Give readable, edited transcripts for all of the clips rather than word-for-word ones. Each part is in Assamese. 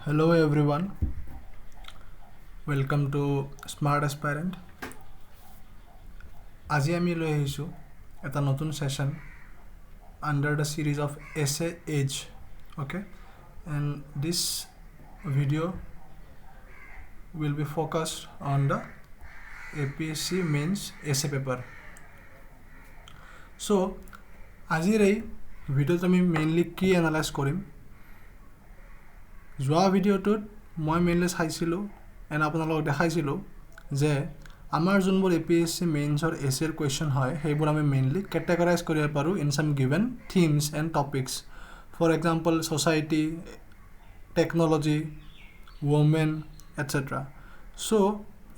Hello everyone, welcome to Smart Aspirant. আজি আমি লৈ আহিছো এটা নতুন session under the series of essay age. Okay, and this video will be focused on the APSC Mains essay paper. So আজিৰ এই ভিডিওত আমি মেইনলি কি এনালাইজ কৰিম যোৱা ভিডিওটোত মই মেইনলি চাইছিলোঁ এণ্ড আপোনালোকক দেখাইছিলোঁ যে আমাৰ যোনবোৰ APSC মেইনছৰ এছেৰ কুৱেশ্যন হয় সেইবোৰ আমি মেইনলি কেটেগৰাইজ কৰিব পাৰোঁ in some given themes and topics for example society technology women etcetera so'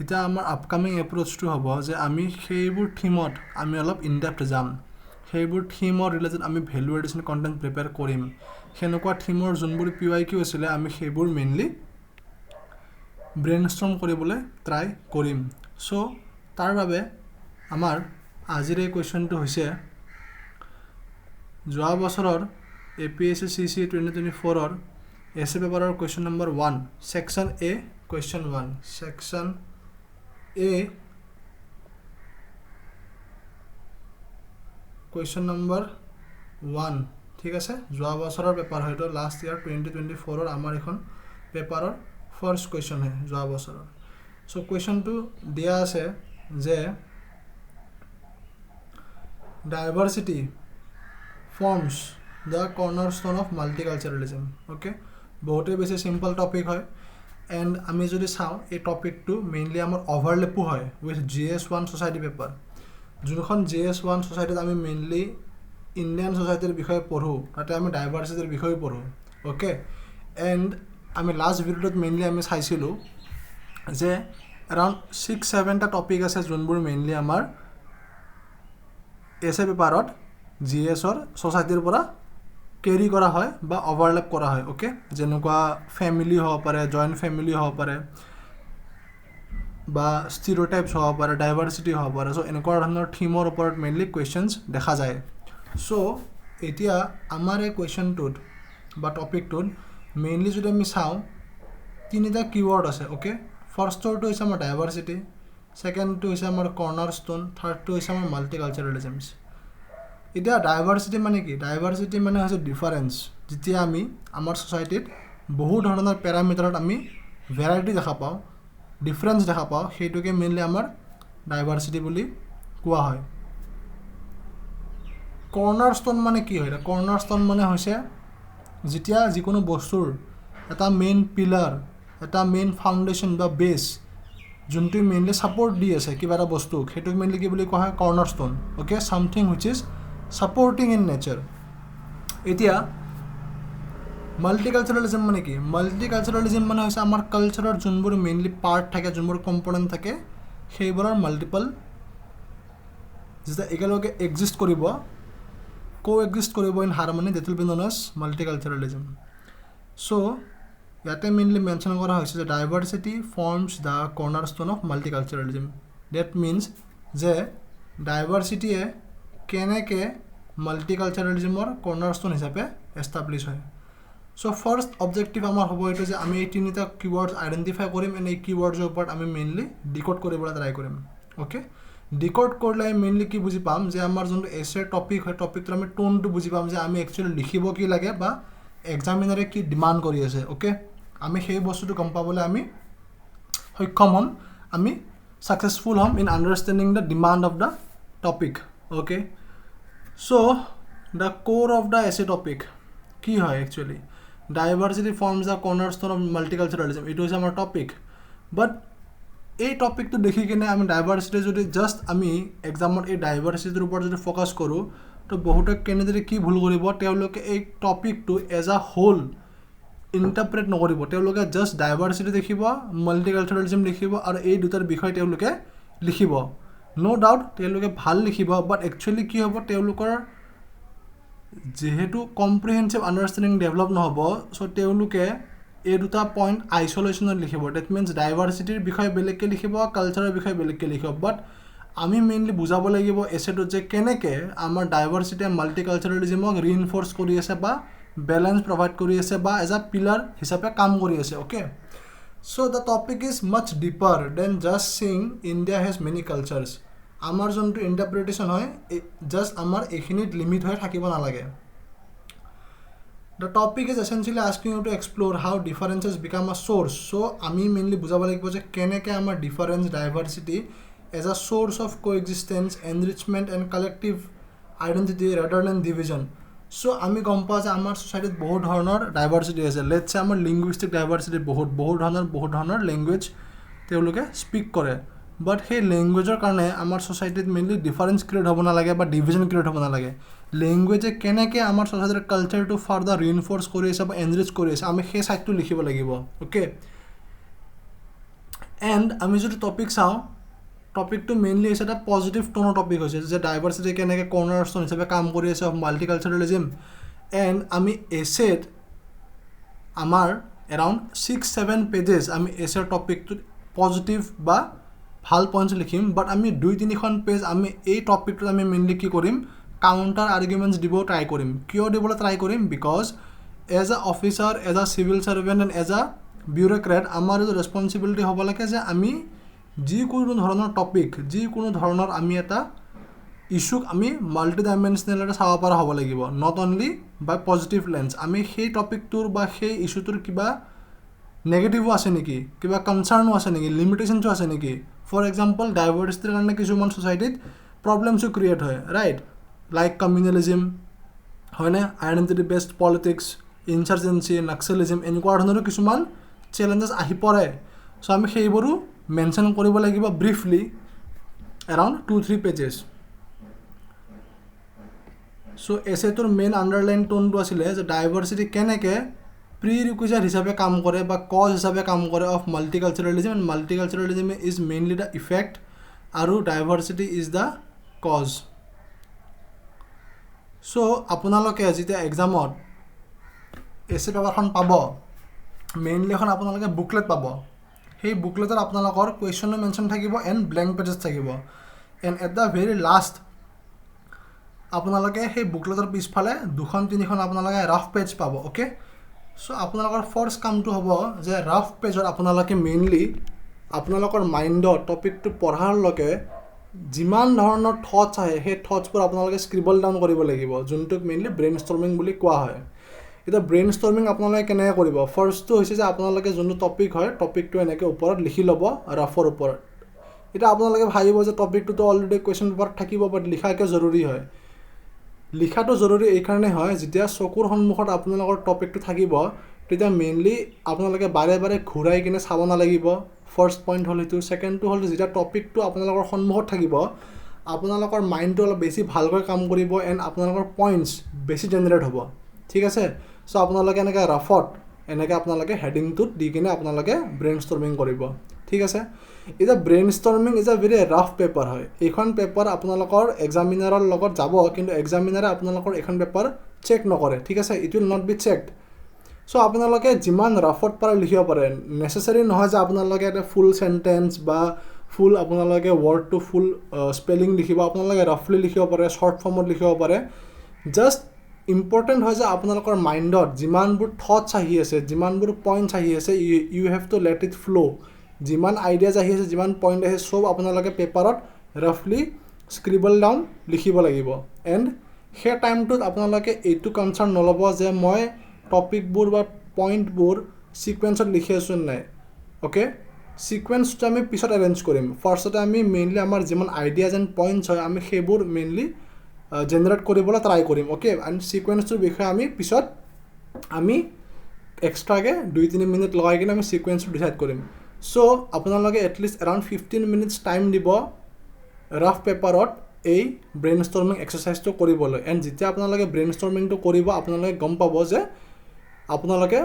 এতিয়া আমাৰ আপকামিং এপ্ৰ'চটো হ'ব যে আমি সেইবোৰ থিমত আমি অলপ ইনডেপ্থ যাম সেইবোৰ থিমৰ ৰিলেটেড আমি ভেলু এডিশ্যন কণ্টেণ্ট প্ৰিপেয়াৰ কৰিম সেনেকুৱা থিমৰ যোনবোৰ PYQ আছিলে আমি সেইবোৰ মেইনলি ব্ৰেইনষ্টৰ্ম কৰিবলৈ ট্ৰাই কৰিম চ' তাৰ বাবে আমাৰ আজিৰ এই কুৱেশ্যনটো হৈছে যোৱা বছৰৰ APSC CCE 2024ৰ এছে পেপাৰৰ question number 1 section A question 1 section A question number 1 ঠিক আছে যোৱা বছৰৰ পেপাৰ হয়তো লাষ্ট ইয়াৰ 2024ৰ আমাৰ এখন পেপাৰৰ ফাৰ্ষ্ট কুৱেশ্যন হয় যোৱা বছৰৰ চ' কুৱেশ্যনটো দিয়া আছে যে diversity forms the cornerstone of multiculturalism okay বহুতেই বেছি চিম্পল টপিক হয় এণ্ড আমি যদি চাওঁ এই টপিকটো মেইনলি আমাৰ অভাৰলেপো হয় উইথ GS1 ছ'চাইটি পেপাৰ যোনখন GS1 ছ'চাইটিত আমি মেইনলি ইণ্ডিয়ান ছ'চাইটিৰ বিষয়ে পঢ়োঁ তাতে আমি ডাইভাৰ্চিটিৰ বিষয়ে পঢ়োঁ অ'কে এণ্ড আমি লাষ্ট ভিডিঅ'টোত মেইনলি আমি চাইছিলোঁ যে এৰাউণ্ড 6-7টা টপিক আছে যোনবোৰ মেইনলি আমাৰ এছে পেপাৰত GSৰ ছ'চাইটিৰ পৰা কেৰি কৰা হয় বা অভাৰলেপ কৰা হয় অ'কে যেনেকুৱা ফেমিলি হ'ব পাৰে জইণ্ট ফেমিলি হ'ব পাৰে বা ষ্টিৰিঅ'টাইপছ হ'ব পাৰে ডাইভাৰ্চিটি হ'ব পাৰে চ' এনেকুৱা ধৰণৰ থিমৰ ওপৰত মেইনলি কুৱেশ্যনছ দেখা যায় চ' এতিয়া আমাৰ এই কুৱেশ্যনটোত বা টপিকটোত মেইনলি যদি আমি চাওঁ তিনিটা কিৱৰ্ড আছে অ'কে ফাৰ্ষ্টৰটো হৈছে আমাৰ ডাইভাৰ্চিটি ছেকেণ্ডটো হৈছে আমাৰ কৰ্নাৰষ্টোন থাৰ্ডটো হৈছে আমাৰ মাল্টিকালচাৰেলিজমছ এতিয়া ডাইভাৰ্চিটি মানে কি ডাইভাৰ্চিটি মানে হৈছে ডিফাৰেঞ্চ যেতিয়া আমি আমাৰ ছ'চাইটিত বহু ধৰণৰ পেৰামিটাৰত আমি ভেৰাইটি দেখা পাওঁ ডিফাৰেঞ্চ দেখা পাওঁ সেইটোকে মেইনলি আমাৰ ডাইভাৰ্চিটি বুলি কোৱা হয় কৰ্নাৰষ্টোন মানে কি হয় কৰ্নাৰষ্টোন মানে হৈছে যেতিয়া যিকোনো বস্তুৰ এটা মেইন পিলাৰ এটা মেইন ফাউণ্ডেশ্যন বা বেছ যোনটো মেইনলি ছাপৰ্ট দি আছে কিবা এটা বস্তুক সেইটোক মেইনলি কি বুলি কোৱা হয় cornerstone okay something which is supporting in nature এতিয়া মাল্টিকালচাৰেলিজম মানে কি মাল্টিকালচাৰেলিজম মানে হৈছে আমাৰ কালচাৰৰ যোনবোৰ মেইনলি পাৰ্ট থাকে যোনবোৰ কম্পনেণ্ট থাকে সেইবোৰৰ মাল্টিপল যেতিয়া একেলগে এক্সিষ্ট কৰিব co-exist কৰিব in harmony that will be known as multiculturalism so' ইয়াতে মেইনলি মেনশ্যন কৰা হৈছে যে diversity forms the cornerstone of multiculturalism that means যে ডাইভাৰ্চিটিয়ে কেনেকৈ মাল্টিকালচাৰেলিজমৰ কৰ্নাৰষ্টোন হিচাপে এষ্টাব্লিছ হয় চ' ফাৰ্ষ্ট অবজেক্টিভ আমাৰ হ'ব এইটো যে আমি এই তিনিটা কিৱৰ্ডছ আইডেণ্টিফাই কৰিম এণ্ড এই কিৱৰ্ডছৰ ওপৰত আমি মেইনলি ডিক'ড কৰিবলৈ ট্ৰাই কৰিম অ'কে ডিক'ড কৰিলে আমি মেইনলি কি বুজি পাম যে আমাৰ যোনটো এছেৰ টপিক হয় টপিকটোৰ আমি টোনটো বুজি পাম যে আমি একচুৱেলি লিখিব কি লাগে বা এক্সামিনাৰে কি ডিমাণ্ড কৰি আছে অ'কে আমি সেই বস্তুটো গম পাবলৈ আমি সক্ষম হ'ম আমি ছাকচেছফুল হ'ম in understanding the demand of the topic okay so' the core of the essay topic কি হয় actually diversity forms the cornerstone of multiculturalism এইটো হৈছে আমাৰ টপিক বাট এই টপিকটো দেখি কিনে আমি ডাইভাৰ্চিটি যদি জাষ্ট আমি এক্সামত এই ডাইভাৰ্চিটিৰ ওপৰত যদি ফ'কাছ কৰোঁ তো বহুতে কেনেদৰে কি ভুল কৰিব তেওঁলোকে এই টপিকটো এজ আ হোল ইণ্টাৰপ্ৰেট নকৰিব তেওঁলোকে জাষ্ট ডাইভাৰ্চিটি দেখিব মাল্টিকালচাৰেলিজম লিখিব আৰু এই দুটাৰ বিষয়ে তেওঁলোকে লিখিব ন' ডাউট তেওঁলোকে ভাল লিখিব বাট একচুৱেলি কি হ'ব তেওঁলোকৰ যিহেতু কম্প্ৰিহেনচিভ আণ্ডাৰষ্টেণ্ডিং ডেভেলপ নহ'ব চ' তেওঁলোকে এই দুটা পইণ্ট আইচলেশ্যনত লিখিব ডেট মিনছ ডাইভাৰ্চিটিৰ বিষয়ে বেলেগকৈ লিখিব কালচাৰৰ বিষয়ে বেলেগকৈ লিখিব বাট আমি মেইনলি বুজাব লাগিব এছেটোত যে কেনেকৈ আমাৰ ডাইভাৰ্চিটিয়ে মাল্টিকালচাৰেলিজমক ৰিইনফ'ৰ্চ কৰি আছে বা বেলেঞ্চ প্ৰভাইড কৰি আছে বা এজ আ পিলাৰ হিচাপে কাম কৰি আছে okay so' the topic is much deeper than just saying India has many cultures আমাৰ যোনটো ইণ্টাৰপ্ৰিটেশ্যন হয় জাষ্ট আমাৰ এইখিনিত লিমিট হৈ থাকিব নালাগে The topic is essentially asking you to explore how differences become a source. So, আমি mainly বুজাব লাগিব যে কেনেকৈ আমাৰ difference, diversity as a source of coexistence, enrichment and collective identity rather than division. So, আমি গম পাওঁ যে আমাৰ societyত বহুত ধৰণৰ diversity আছে. Let's say আমাৰ linguistic diversity বহুত ধৰণৰ language তেওঁলোকে speak কৰে. But সেই লেংগুৱেজৰ কাৰণে আমাৰ ছ'চাইটিত মেইনলি ডিফাৰেঞ্চ ক্ৰিয়েট হ'ব নালাগে বা ডিভিজন ক্ৰিয়েট হ'ব নালাগে লেংগুৱেজে কেনেকৈ আমাৰ ছ'চাইটিৰ কালচাৰটো ফাৰ্ডাৰ ৰিইনফ'ৰ্চ কৰি আছে বা এনৰিচ কৰি আছে আমি সেই ছাইডটো লিখিব লাগিব অ'কে এণ্ড আমি যদি টপিক চাওঁ টপিকটো মেইনলি হৈছে এটা পজিটিভ টোনৰ টপিক হৈছে যে ডাইভাৰ্চিটি কেনেকৈ কৰ্নাৰ ষ্ট'ন হিচাপে কাম কৰি আছে অফ মাল্টিকালচাৰেলিজিম এণ্ড আমি এছেত আমাৰ এৰাউণ্ড 6-7 পেজেছ আমি এছেৰ টপিকটোত পজিটিভ বা ভাল পইণ্টছ লিখিম বাট আমি 2-3খন পেজ আমি এই টপিকটোত আমি মেইনলি কি কৰিম কাউণ্টাৰ আৰ্গুমেণ্টছ দিব ট্ৰাই কৰিম কিয় দিবলৈ ট্ৰাই কৰিম because as a officer as a civil servant and as a bureaucrat আমাৰ এইটো ৰেছপনচিবিলিটি হ'ব লাগে যে আমি যিকোনো ধৰণৰ টপিক যিকোনো ধৰণৰ আমি এটা ইছ্যুক আমি মাল্টি ডাইমেনশ্যনেল এটা চাব পৰা হ'ব লাগিব not only by positive lens আমি সেই টপিকটোৰ বা সেই ইছ্যুটোৰ কিবা নেগেটিভো আছে নেকি কিবা কনচাৰ্ণো আছে নেকি লিমিটেশ্যনছো আছে নেকি ফৰ এক্সাম্পল ডাইভাৰ্চিটিৰ কাৰণে কিছুমান ছ'চাইটিত প্ৰব্লেমছো ক্ৰিয়েট হয় ৰাইট লাইক কমিউনেলিজিম হয়নে আইডেণ্টিটি বেছড পলিটিক্স ইনচাৰ্জেঞ্চি নাক্সেলিজিম এনেকুৱা ধৰণৰো কিছুমান চেলেঞ্জেছ আহি পৰে চ' আমি সেইবোৰো মেনশ্যন কৰিব লাগিব ব্ৰিফলি এৰাউণ্ড 2-3 পেজেছ চ' এছেটোৰ মেইন আণ্ডাৰলাইন টোনটো আছিলে যে ডাইভাৰ্চিটি কেনেকৈ প্ৰি ৰিকুইজাইট হিচাপে কাম কৰে বা কজ হিচাপে কাম কৰে of multiculturalism and multiculturalism is mainly the effect আৰু diversity is the cause so' আপোনালোকে যেতিয়া এক্সামত এছে পেপাৰখন পাব মেইনলি এখন আপোনালোকে বুকলেট পাব সেই বুকলেটত আপোনালোকৰ কুৱেশ্যনো মেনশ্যন থাকিব এণ্ড ব্লেংক পেজেছ থাকিব and at the very last আপোনালোকে সেই বুকলেটৰ পিছফালে 2-3খন আপোনালোকে ৰাফ পেজ পাব অ'কে চ' আপোনালোকৰ ফাৰ্ষ্ট কামটো হ'ব যে ৰাফ পেজত আপোনালোকে মেইনলি আপোনালোকৰ মাইণ্ডত টপিকটো পঢ়াৰ লগে যিমান ধৰণৰ থটছ আহে সেই থটছবোৰ আপোনালোকে স্ক্ৰিবল ডাউন কৰিব লাগিব যোনটোক মেইনলি ব্ৰেইন ষ্টৰ্মিং বুলি কোৱা হয় এতিয়া ব্ৰেইন ষ্টৰ্মিং আপোনালোকে কেনেকৈ কৰিব ফাৰ্ষ্টটো হৈছে যে আপোনালোকে যোনটো টপিক হয় টপিকটো এনেকৈ ওপৰত লিখি ল'ব ৰাফৰ ওপৰত এতিয়া আপোনালোকে ভাবিব যে টপিকটোতো অলৰেডি কুৱেশ্যন পেপাৰত থাকিব বাট লিখাকৈ জৰুৰী হয় লিখাটো জৰুৰী এইকাৰণে হয় যেতিয়া চকুৰ সন্মুখত আপোনালোকৰ টপিকটো থাকিব তেতিয়া মেইনলি আপোনালোকে বাৰে বাৰে ঘূৰাই কিনে চাব নালাগিব ফাৰ্ষ্ট পইণ্ট হ'ল সেইটো ছেকেণ্ডটো হ'ল যেতিয়া টপিকটো আপোনালোকৰ সন্মুখত থাকিব আপোনালোকৰ মাইণ্ডটো অলপ বেছি ভালকৈ কাম কৰিব এণ্ড আপোনালোকৰ পইণ্টছ বেছি জেনেৰেট হ'ব ঠিক আছে চ' আপোনালোকে এনেকৈ ৰাফত এনেকৈ আপোনালোকে হেডিংটোত দি কিনে আপোনালোকে ব্ৰেইন ষ্টৰ্মিং কৰিব ঠিক আছে এতিয়া brain storming is a very rough paper হয় এইখন পেপাৰ আপোনালোকৰ এক্সামিনাৰৰ লগত যাব কিন্তু এক্সামিনাৰে আপোনালোকৰ এইখন পেপাৰ চেক নকৰে ঠিক আছে it will not be checked so' আপোনালোকে যিমান ৰাফত পাৰে লিখিব পাৰে নেচেচাৰী নহয় যে আপোনালোকে এটা ফুল চেণ্টেঞ্চ বা ফুল আপোনালোকে ৱৰ্ডটো ফুল স্পেলিং লিখিব আপোনালোকে ৰাফলি লিখিব পাৰে শ্বৰ্ট ফৰ্মত লিখিব পাৰে জাষ্ট ইম্পৰ্টেণ্ট হয় যে আপোনালোকৰ মাইণ্ডত যিমানবোৰ থটছ আহি আছে যিমানবোৰ পইণ্টছ আহি আছে you have to let it flow' যিমান আইডিয়াজ আহি আছে যিমান পইণ্ট আহি আছে চব আপোনালোকে পেপাৰত ৰাফলি স্ক্ৰিবল ডাউন লিখিব লাগিব এণ্ড সেই টাইমটোত আপোনালোকে এইটো কনচাৰ্ণ নল'ব যে মই টপিকবোৰ বা পইণ্টবোৰ ছিকুৱেঞ্চত লিখি আছোঁ নাই অ'কে ছিকুৱেঞ্চটো আমি পিছত এৰেঞ্জ কৰিম ফাৰ্ষ্টতে আমি মেইনলি আমাৰ যিমান আইডিয়াজ এণ্ড পইণ্টছ হয় আমি সেইবোৰ মেইনলি জেনেৰেট কৰিবলৈ ট্ৰাই কৰিম অ'কে এণ্ড ছিকুৱেঞ্চটোৰ বিষয়ে আমি পিছত আমি এক্সট্ৰাকৈ 2-3 মিনিট লগাই কিনে আমি ছিকুৱেঞ্চটো ডিচাইড কৰিম চ' আপোনালোকে এটলিষ্ট এৰাউণ্ড 15 মিনিটছ টাইম দিব ৰাফ পেপাৰত এই ব্ৰেইন ষ্টৰ্মিং এক্সাৰচাইজটো কৰিবলৈ এণ্ড যেতিয়া আপোনালোকে ব্ৰেইন ষ্টৰ্মিংটো কৰিব আপোনালোকে গম পাব যে আপোনালোকে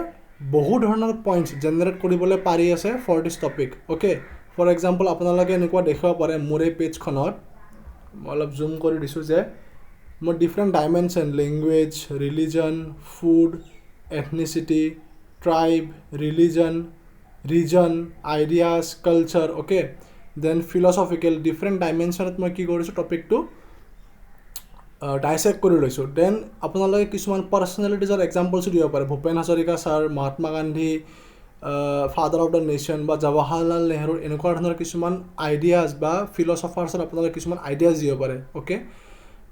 বহু ধৰণৰ পইণ্টছ জেনেৰেট কৰিবলৈ পাৰি আছে for this topic okay for example আপোনালোকে এনেকুৱা দেখাব পাৰে মোৰ এই পেজখনত মই অলপ জুম কৰি দিছোঁ যে মোৰ different dimension language religion food ethnicity tribe religion region ideas culture okay then philosophical different ডাইমেনশ্যনত মই কি কৰিছোঁ টপিকটো ডাইছেক্ট কৰি লৈছোঁ দেন আপোনালোকে কিছুমান পাৰ্চনেলিটিজৰ এক্সাম্পলছো দিব পাৰে Bhupen Hazarika sir Mahatma Gandhi father of the nation বা জৱাহৰলাল নেহৰুৰ এনেকুৱা ধৰণৰ কিছুমান আইডিয়াজ বা ফিলচফাৰ্ছৰ আপোনালোকে কিছুমান আইডিয়াজ দিব পাৰে অ'কে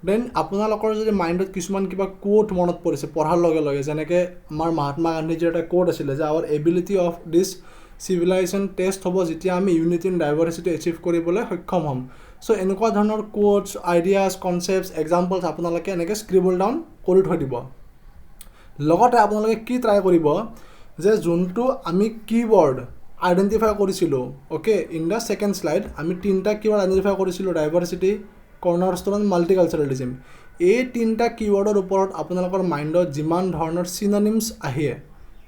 দেন আপোনালোকৰ যদি মাইণ্ডত কিছুমান কিবা কোট মনত পৰিছে পঢ়াৰ লগে লগে যেনেকৈ আমাৰ মহাত্মা গান্ধীজীৰ এটা কোট আছিলে যে our ability of this civilisation test হ'ব যেতিয়া আমি ইউনিটি ইন ডাইভাৰ্চিটি এচিভ কৰিবলৈ সক্ষম হ'ম চ' এনেকুৱা ধৰণৰ কোটছ আইডিয়াজ কনচেপ্টছ এক্সাম্পলছ আপোনালোকে এনেকৈ স্ক্ৰিবল ডাউন কৰি থৈ দিব লগতে আপোনালোকে কি ট্ৰাই কৰিব যে যোনটো আমি কিৱৰ্ড আইডেণ্টিফাই কৰিছিলোঁ okay in the second slide আমি 3টা কিৱৰ্ড আইডেণ্টিফাই কৰিছিলোঁ ডাইভাৰ্চিটি কৰ্নাৰষ্টোন মাল্টিকালচাৰেলিজিম এই 3টা কিৱৰ্ডৰ ওপৰত আপোনালোকৰ মাইণ্ডত যিমান ধৰণৰ চিননিমছ আহে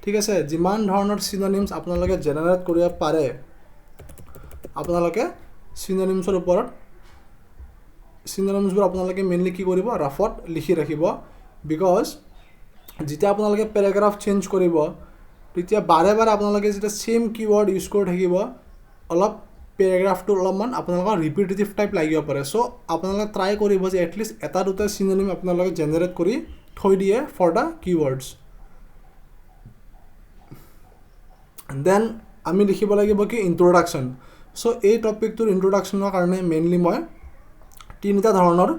ঠিক আছে যিমান ধৰণৰ চিননিমছ আপোনালোকে জেনেৰেট কৰিব পাৰে আপোনালোকে চিননিমছৰ ওপৰত চিননিমছবোৰ আপোনালোকে মেইনলি কি কৰিব ৰাফত লিখি ৰাখিব বিকজ যেতিয়া আপোনালোকে পেৰাগ্ৰাফ চেঞ্জ কৰিব তেতিয়া বাৰে বাৰে আপোনালোকে যেতিয়া ছেইম কিৱৰ্ড ইউজ কৰি থাকিব অলপ পেৰাগ্ৰাফটো অলপমান আপোনালোকৰ ৰিপিটেটিভ টাইপ লাগিব পাৰে চ' আপোনালোকে ট্ৰাই কৰিব যে এটলিষ্ট এটা দুটা চিননিম আপোনালোকে জেনেৰেট কৰি থৈ দিয়ে ফৰ দ্য কিৱৰ্ডছ দেন আমি লিখিব লাগিব কি ইন্ট্ৰডাকশ্যন চ' এই টপিকটোৰ ইন্ট্ৰডাকশ্যনৰ কাৰণে মেইনলি মই 3টা ধৰণৰ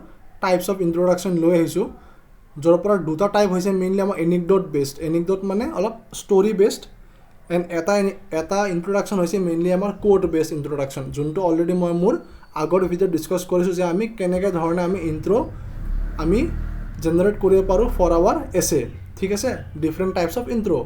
টাইপছ অফ ইন্ট্ৰডাকশ্যন লৈ আহিছোঁ য'ৰ পৰা 2টা টাইপ হৈছে মেইনলি আমাৰ এনিকডট বেছড এনিকডট মানে অলপ ষ্টৰি বেছড এণ্ড এটা ইন্ট্ৰডাকশ্যন হৈছে মেইনলি আমাৰ কোট বেছড ইন্ট্ৰডাকশ্যন যোনটো অলৰেডি মই মোৰ আগৰ ভিডিঅ'ত ডিছকাছ কৰিছোঁ যে আমি কেনেকৈ ধৰণে আমি আমি জেনেৰেট কৰিব পাৰোঁ ফৰ আৱাৰ এছে ঠিক আছে ডিফাৰেণ্ট টাইপছ অফ ইন্ট্ৰ'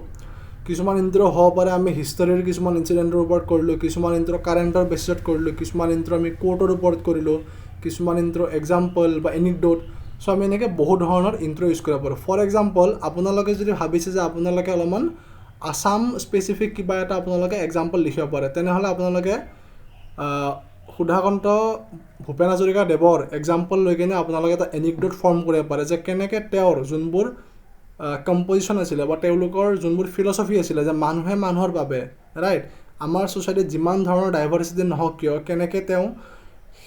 কিছুমান ইন্ট্ৰ' হ'ব পাৰে আমি হিষ্টৰীৰ কিছুমান ইনচিডেণ্টৰ ওপৰত কৰিলোঁ কিছুমান ইন্ট্ৰ' কাৰেণ্টৰ বেচিছত কৰিলোঁ কিছুমান ইন্ট্ৰ' আমি কোৰ্টৰ ওপৰত কৰিলোঁ কিছুমান ইন্ট্ৰ' এক্সাম্পল বা এনিকডট চ' আমি এনেকৈ বহুত ধৰণৰ ইন্ট্ৰ' ইউজ কৰিব পাৰোঁ ফৰ এক্সাম্পল আপোনালোকে যদি ভাবিছে যে আপোনালোকে অলপমান আছাম স্পেচিফিক কিবা এটা আপোনালোকে এক্সাম্পল লিখিব পাৰে তেনেহ'লে আপোনালোকে সুধাকন্ত ভূপেন হাজৰিকা দেৱৰ এক্সাম্পল লৈ কিনে আপোনালোকে এটা এনিকডট ফৰ্ম কৰিব পাৰে যে কেনেকৈ তেওঁৰ যোনবোৰ কম্পজিশ্যন আছিলে বা তেওঁলোকৰ যোনবোৰ ফিলচফি আছিলে যে মানুহে মানুহৰ বাবে ৰাইট আমাৰ ছ'চাইটিত যিমান ধৰণৰ ডাইভাৰ্চিটি নহওক কিয় কেনেকৈ তেওঁ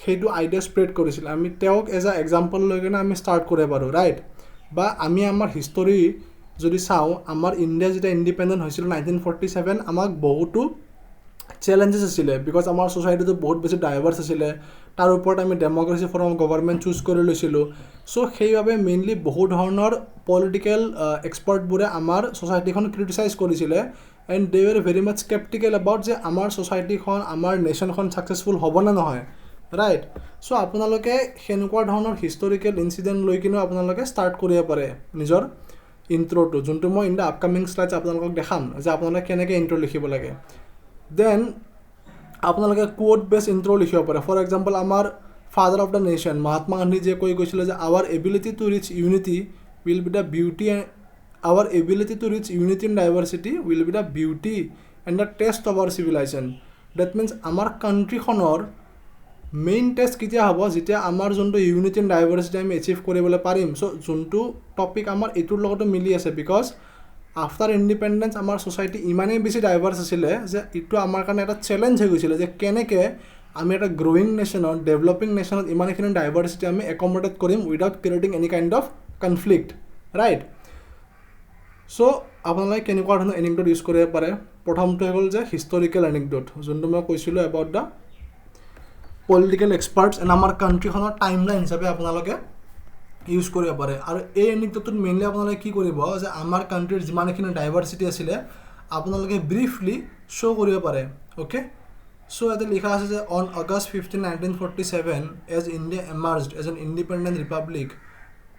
সেইটো আইডিয়া স্প্ৰেড কৰিছিলে আমি তেওঁক এজ এ এক্সাম্পল লৈ কিনে আমি ষ্টাৰ্ট কৰিব পাৰোঁ ৰাইট বা আমি আমাৰ হিষ্টৰী যদি চাওঁ আমাৰ ইণ্ডিয়া যেতিয়া ইণ্ডিপেণ্ডেণ্ট হৈছিল 1947 আমাক বহুতো চেলেঞ্জেছ আছিলে বিকজ আমাৰ ছ'চাইটিটো বহুত বেছি ডাইভাৰ্ছ আছিলে তাৰ ওপৰত আমি democracy form of government choose কৰি লৈছিলোঁ চ' সেইবাবে মেইনলি বহু ধৰণৰ পলিটিকেল এক্সপাৰ্টবোৰে আমাৰ ছ'চাইটিখন ক্ৰিটিচাইজ কৰিছিলে and they were very much sceptical about যে আমাৰ ছ'চাইটিখন আমাৰ নেশ্যনখন ছাকচেছফুল হ'বনে নহয় ৰাইট চ' আপোনালোকে সেনেকুৱা ধৰণৰ হিষ্টৰিকেল ইনচিডেণ্ট লৈ কিনেও আপোনালোকে ষ্টাৰ্ট কৰিব পাৰে নিজৰ ইন্ট্ৰ'টো যোনটো মই ইন দ্য আপকামিং শ্লাইডছ আপোনালোকক দেখাম যে আপোনালোকে কেনেকৈ ইন্ট্ৰ' লিখিব লাগে দেন আপোনালোকে কোট বেছ ইন্ট্ৰ' লিখিব পাৰে ফৰ এক্সাম্পল আমাৰ father of the nation Mahatma গান্ধীজীয়ে কৈ গৈছিলে যে our ability to reach unity will be the beauty our ability to reach unity in diversity will be the beauty and the test of our civilisation that means আমাৰ কাণ্ট্ৰিখনৰ মেইন টেষ্ট কেতিয়া হ'ব যেতিয়া আমাৰ যোনটো ইউনিটি ইন ডাইভাৰ্চিটি আমি এচিভ কৰিবলৈ পাৰিম চ' যোনটো টপিক আমাৰ এইটোৰ লগতো মিলি আছে বিকজ আফটাৰ ইণ্ডিপেণ্ডেঞ্চ আমাৰ ছ'চাইটি ইমানেই বেছি ডাইভাৰ্ছ আছিলে যে এইটো আমাৰ কাৰণে এটা চেলেঞ্জ হৈ গৈছিলে যে কেনেকৈ আমি এটা গ্ৰ'য়িং নেশ্যনত ডেভেলপিং নেশ্যনত ইমানখিনি ডাইভাৰ্চিটি আমি একমডেট কৰিম without creating any kind of conflict right so' আপোনালোকে কেনেকুৱা ধৰণৰ এনিকডট ইউজ কৰিব পাৰে প্ৰথমটো হৈ গ'ল যে হিষ্টৰিকেল এনিকডট যোনটো মই কৈছিলোঁ about the political experts and আমাৰ কাণ্ট্ৰিখনৰ টাইমলাইন হিচাপে আপোনালোকে ইউজ কৰিব পাৰে আৰু এই এনিকডটটোত মেইনলি আপোনালোকে কি কৰিব যে আমাৰ কাণ্ট্ৰিৰ যিমানখিনি ডাইভাৰ্চিটি আছিলে আপোনালোকে ব্ৰিফলি শ্ব' কৰিব পাৰে অ'কে চ' ইয়াতে লিখা আছে যে on August 15, 1947 as India emerged as an independent republic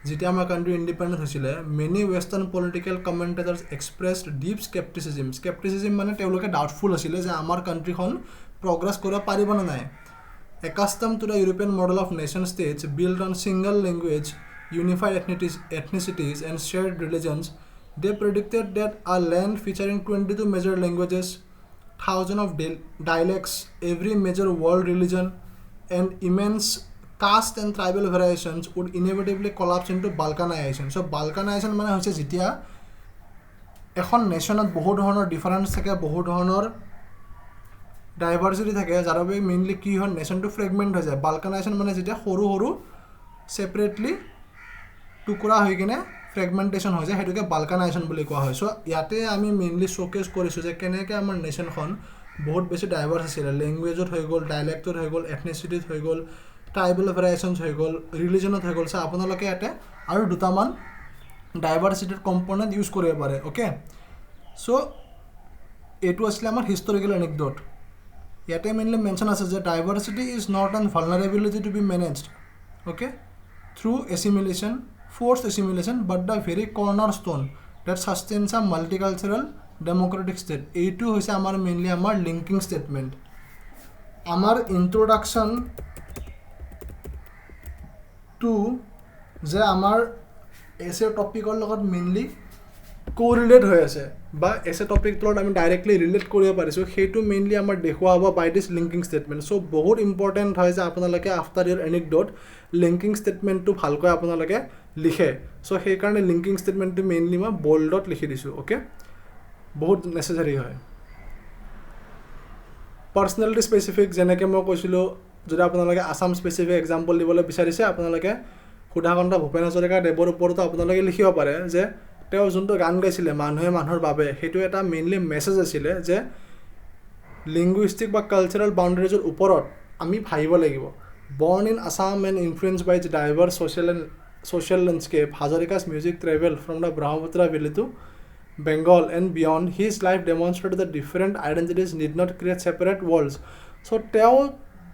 যেতিয়া আমাৰ কাণ্ট্ৰি ইণ্ডিপেণ্ডেণ্ট হৈছিলে many western political commentators expressed deep scepticism মানে তেওঁলোকে ডাউটফুল আছিলে যে আমাৰ কাণ্ট্ৰিখন প্ৰগ্ৰেছ কৰিব পাৰিবনে নাই accustomed to the European model of nation states built on single language, unified ethnicities and shared religions, they predicted that a land featuring 22 major languages, thousands of dialects, every major world religion, and immense caste and tribal variations would inevitably collapse into balkanization. So balkanization মানে হৈছে যেতিয়া এখন নেশ্যনত বহু ধৰণৰ ডিফাৰেঞ্চ থাকে বহু ধৰণৰ ডাইভাৰ্চিটি থাকে যাৰ বাবে মেইনলি কি হয় নেশ্যনটো ফ্ৰেগমেণ্ট হৈ যায় বালকানাইজেশ্যন মানে যেতিয়া সৰু সৰু ছেপাৰেটলি টুকুৰা হৈ কিনে ফ্ৰেগমেণ্টেশ্যন হৈ যায়, সেইটোকে বাল্কানাইজেশ্যন বুলি কোৱা হয়। চ' ইয়াতে আমি মেইনলি শ্ব'কেছ কৰিছোঁ যে কেনেকৈ আমাৰ নেশ্যনখন বহুত বেছি ডাইভাৰ্চ আছিলে, লেংগুৱেজত হৈ গ'ল, ডাইলেক্টত হৈ গ'ল, এথনিচিটিত হৈ গ'ল, ট্ৰাইবেল ভেৰিয়েশ্যনছ হৈ গ'ল, ৰিলিজনত হৈ গ'ল। চ' আপোনালোকে ইয়াতে আৰু দুটামান ডাইভাৰ্চিটিৰ কম্পনেণ্ট ইউজ কৰিব পাৰে। অ'কে, চ' এইটো আছিলে আমাৰ হিষ্টৰিকেল এনেক্ডট। ইয়াতে মেইনলি মেনশ্যন আছে যে diversity is not an vulnerability to be managed, okay, through assimilation, forced assimilation, but the very cornerstone that sustains a multicultural democratic state. এইটো হৈছে আমাৰ মেইনলি আমাৰ লিংকিং ষ্টেটমেণ্ট। আমাৰ ইন্ট্ৰডাকশ্যন টু যে আমাৰ এছে টপিকৰ লগত মেইনলি কোৰিলেট হৈ আছে বা এছে টপিকটোৰ লগত আমি ডাইৰেক্টলি ৰিলেট কৰিব পাৰিছোঁ, সেইটো মেইনলি আমাৰ দেখুওৱা হ'ব বাই দিছ লিংকিং ষ্টেটমেণ্ট। চ' বহুত ইম্পৰ্টেণ্ট হয় যে আপোনালোকে আফটাৰ ইয়ৰ এনিকডট লিংকিং ষ্টেটমেণ্টটো ভালকৈ আপোনালোকে লিখে। চ' সেইকাৰণে লিংকিং ষ্টেটমেণ্টটো মেইনলি মই বল্ডত লিখি দিছোঁ। অ'কে, বহুত নেচেচাৰী হয়। পাৰ্চনেলিটি স্পেচিফিক, যেনেকৈ মই কৈছিলোঁ, যদি আপোনালোকে আছাম স্পেচিফিক এক্সাম্পল দিবলৈ বিচাৰিছে, আপোনালোকে সুধাকণ্ঠ ভূপেন হাজৰিকাদেৱৰ ওপৰতো আপোনালোকে লিখিব পাৰে যে তেওঁ যোনটো গান গাইছিলে মানুহে মানুহৰ বাবে, সেইটো এটা মেইনলি মেছেজ আছিলে যে লিংগুইষ্টিক বা কালচাৰেল বাউণ্ডেৰিজৰ ওপৰত আমি ভাবিব লাগিব। Born in Assam and influence by diverse social landscape, Hazarika's music traveled from the Brahmaputra valley to Bengal and beyond. His life demonstrated that different identities need not create separate worlds. So তেওঁ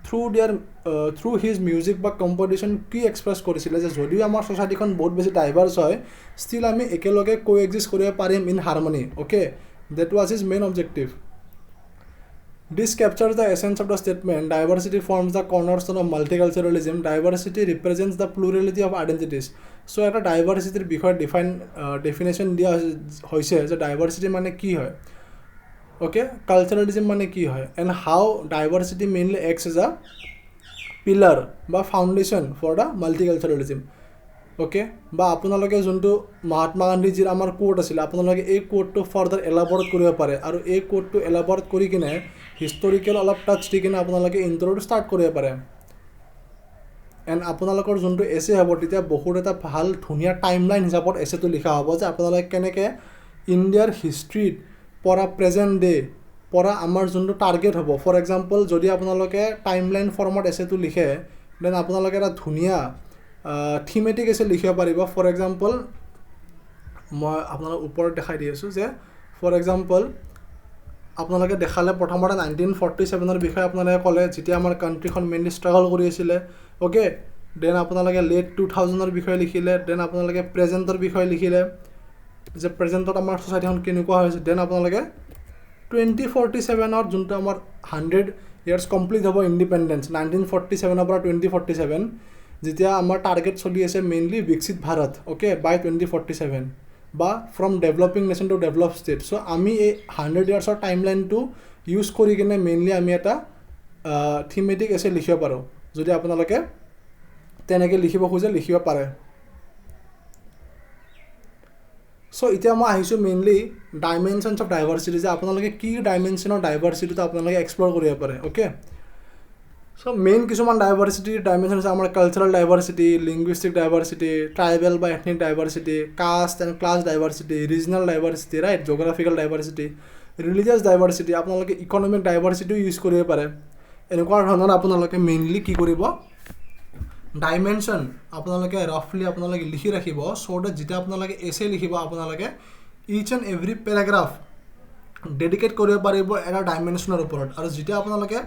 through his music বা কম্পজিশ্যন কি এক্সপ্ৰেছ কৰিছিলে যে যদিও আমাৰ ছ'চাইটিখন বহুত বেছি ডাইভাৰ্ছ হয়, ষ্টিল আমি একেলগে কো এক্সিষ্ট কৰিব পাৰিম in harmony. Okay, that was his main objective. This captures the essence of the statement. Diversity forms the cornerstone of multiculturalism. Diversity represents the plurality of identities. So এটা ডাইভাৰ্চিটিৰ বিষয়ে ডেফিনেশ্যন দিয়া হৈছে যে ডাইভাৰ্চিটি মানে কি হয়, অ'কে, কালচাৰেলিজিম মানে কি হয়, and how diversity mainly acts as a pillar বা foundation for the multiculturalism. Okay, বা আপোনালোকে যোনটো মহাত্মা গান্ধীজীৰ আমাৰ কোট আছিলে, আপোনালোকে এই কোটটো ফাৰ্ডাৰ এলাবৰেট কৰিব পাৰে, আৰু এই কোটটো এলাবৰেট কৰি কিনে হিষ্টৰিকেল অলপ টাচ দি কিনে আপোনালোকে ইণ্ট্ৰ'টো ষ্টাৰ্ট কৰিব পাৰে। এণ্ড আপোনালোকৰ যোনটো এছে হ'ব, তেতিয়া বহুত এটা ভাল ধুনীয়া টাইমলাইন হিচাপত এছেটো লিখা হ'ব যে আপোনালোকে কেনেকৈ ইণ্ডিয়াৰ হিষ্ট্ৰীত পৰা প্ৰেজেণ্ট ডে পৰা আমাৰ যোনটো টাৰ্গেট হ'ব। ফৰ এক্সাম্পল, যদি আপোনালোকে টাইমলাইন ফৰ্মত এছেটো লিখে, দেন আপোনালোকে এটা ধুনীয়া থিমেটিক এছে লিখিব পাৰিব। ফৰ এক্সাম্পল, মই আপোনালোক ওপৰত দেখাই দি আছোঁ যে ফৰ এক্সাম্পল আপোনালোকে দেখালে প্ৰথমতে 1947 বিষয়ে আপোনালোকে ক'লে, যেতিয়া আমাৰ কাণ্ট্ৰিখন মেইনলি ষ্ট্ৰাগল কৰি আছিলে। অ'কে, দেন আপোনালোকে লেট 2000 বিষয়ে লিখিলে, দেন আপোনালোকে প্ৰেজেণ্টৰ বিষয়ে লিখিলে যে প্ৰেজেণ্টত আমাৰ ছ'চাইটিখন কেনেকুৱা হৈছে। দেন আপোনালোকে 2047 যোনটো আমাৰ 100 years কমপ্লিট হ'ব ইণ্ডিপেণ্ডেঞ্চ, 1947 পৰা 2047, যেতিয়া আমাৰ টাৰ্গেট চলি আছে মেইনলি বিকশিত ভাৰত। অ'কে, বাই 2047 বা from developing nation to develop state. So' আমি এই 100 years টাইমলাইনটো ইউজ কৰি কিনে মেইনলি আমি এটা থিমেটিক এছে লিখিব পাৰোঁ। যদি আপোনালোকে তেনেকৈ লিখিব খোজে লিখিব পাৰে। চ' এতিয়া মই আহিছোঁ মেইনলি ডাইমেনশ্যনছ অফ ডাইভাৰ্চিটি, যে আপোনালোকে কি ডাইমেনশ্যনৰ ডাইভাৰ্চিটিটো আপোনালোকে এক্সপ্ল'ৰ কৰিব পাৰে। অ'কে, চ' মেইন কিছুমান ডাইভাৰ্চিটিৰ ডাইমেনশ্যন আছে আমাৰ cultural diversity, linguistic diversity, tribal বা ethnic diversity, caste and class diversity, regional diversity, right, geographical diversity, religious diversity, আপোনালোকে ইকনমিক ডাইভাৰ্চিটিও ইউজ কৰিব পাৰে। এনেকুৱা ধৰণৰ আপোনালোকে মেইনলি কি কৰিব, ডাইমেনশ্যন আপোনালোকে ৰাফলি আপোনালোকে লিখি ৰাখিব। চ' ডেট যেতিয়া আপোনালোকে এছে লিখিব, আপোনালোকে ইচ এণ্ড এভৰি পেৰাগ্ৰাফ ডেডিকেট কৰিব পাৰিব এটা ডাইমেনশ্যনৰ ওপৰত। আৰু যেতিয়া আপোনালোকে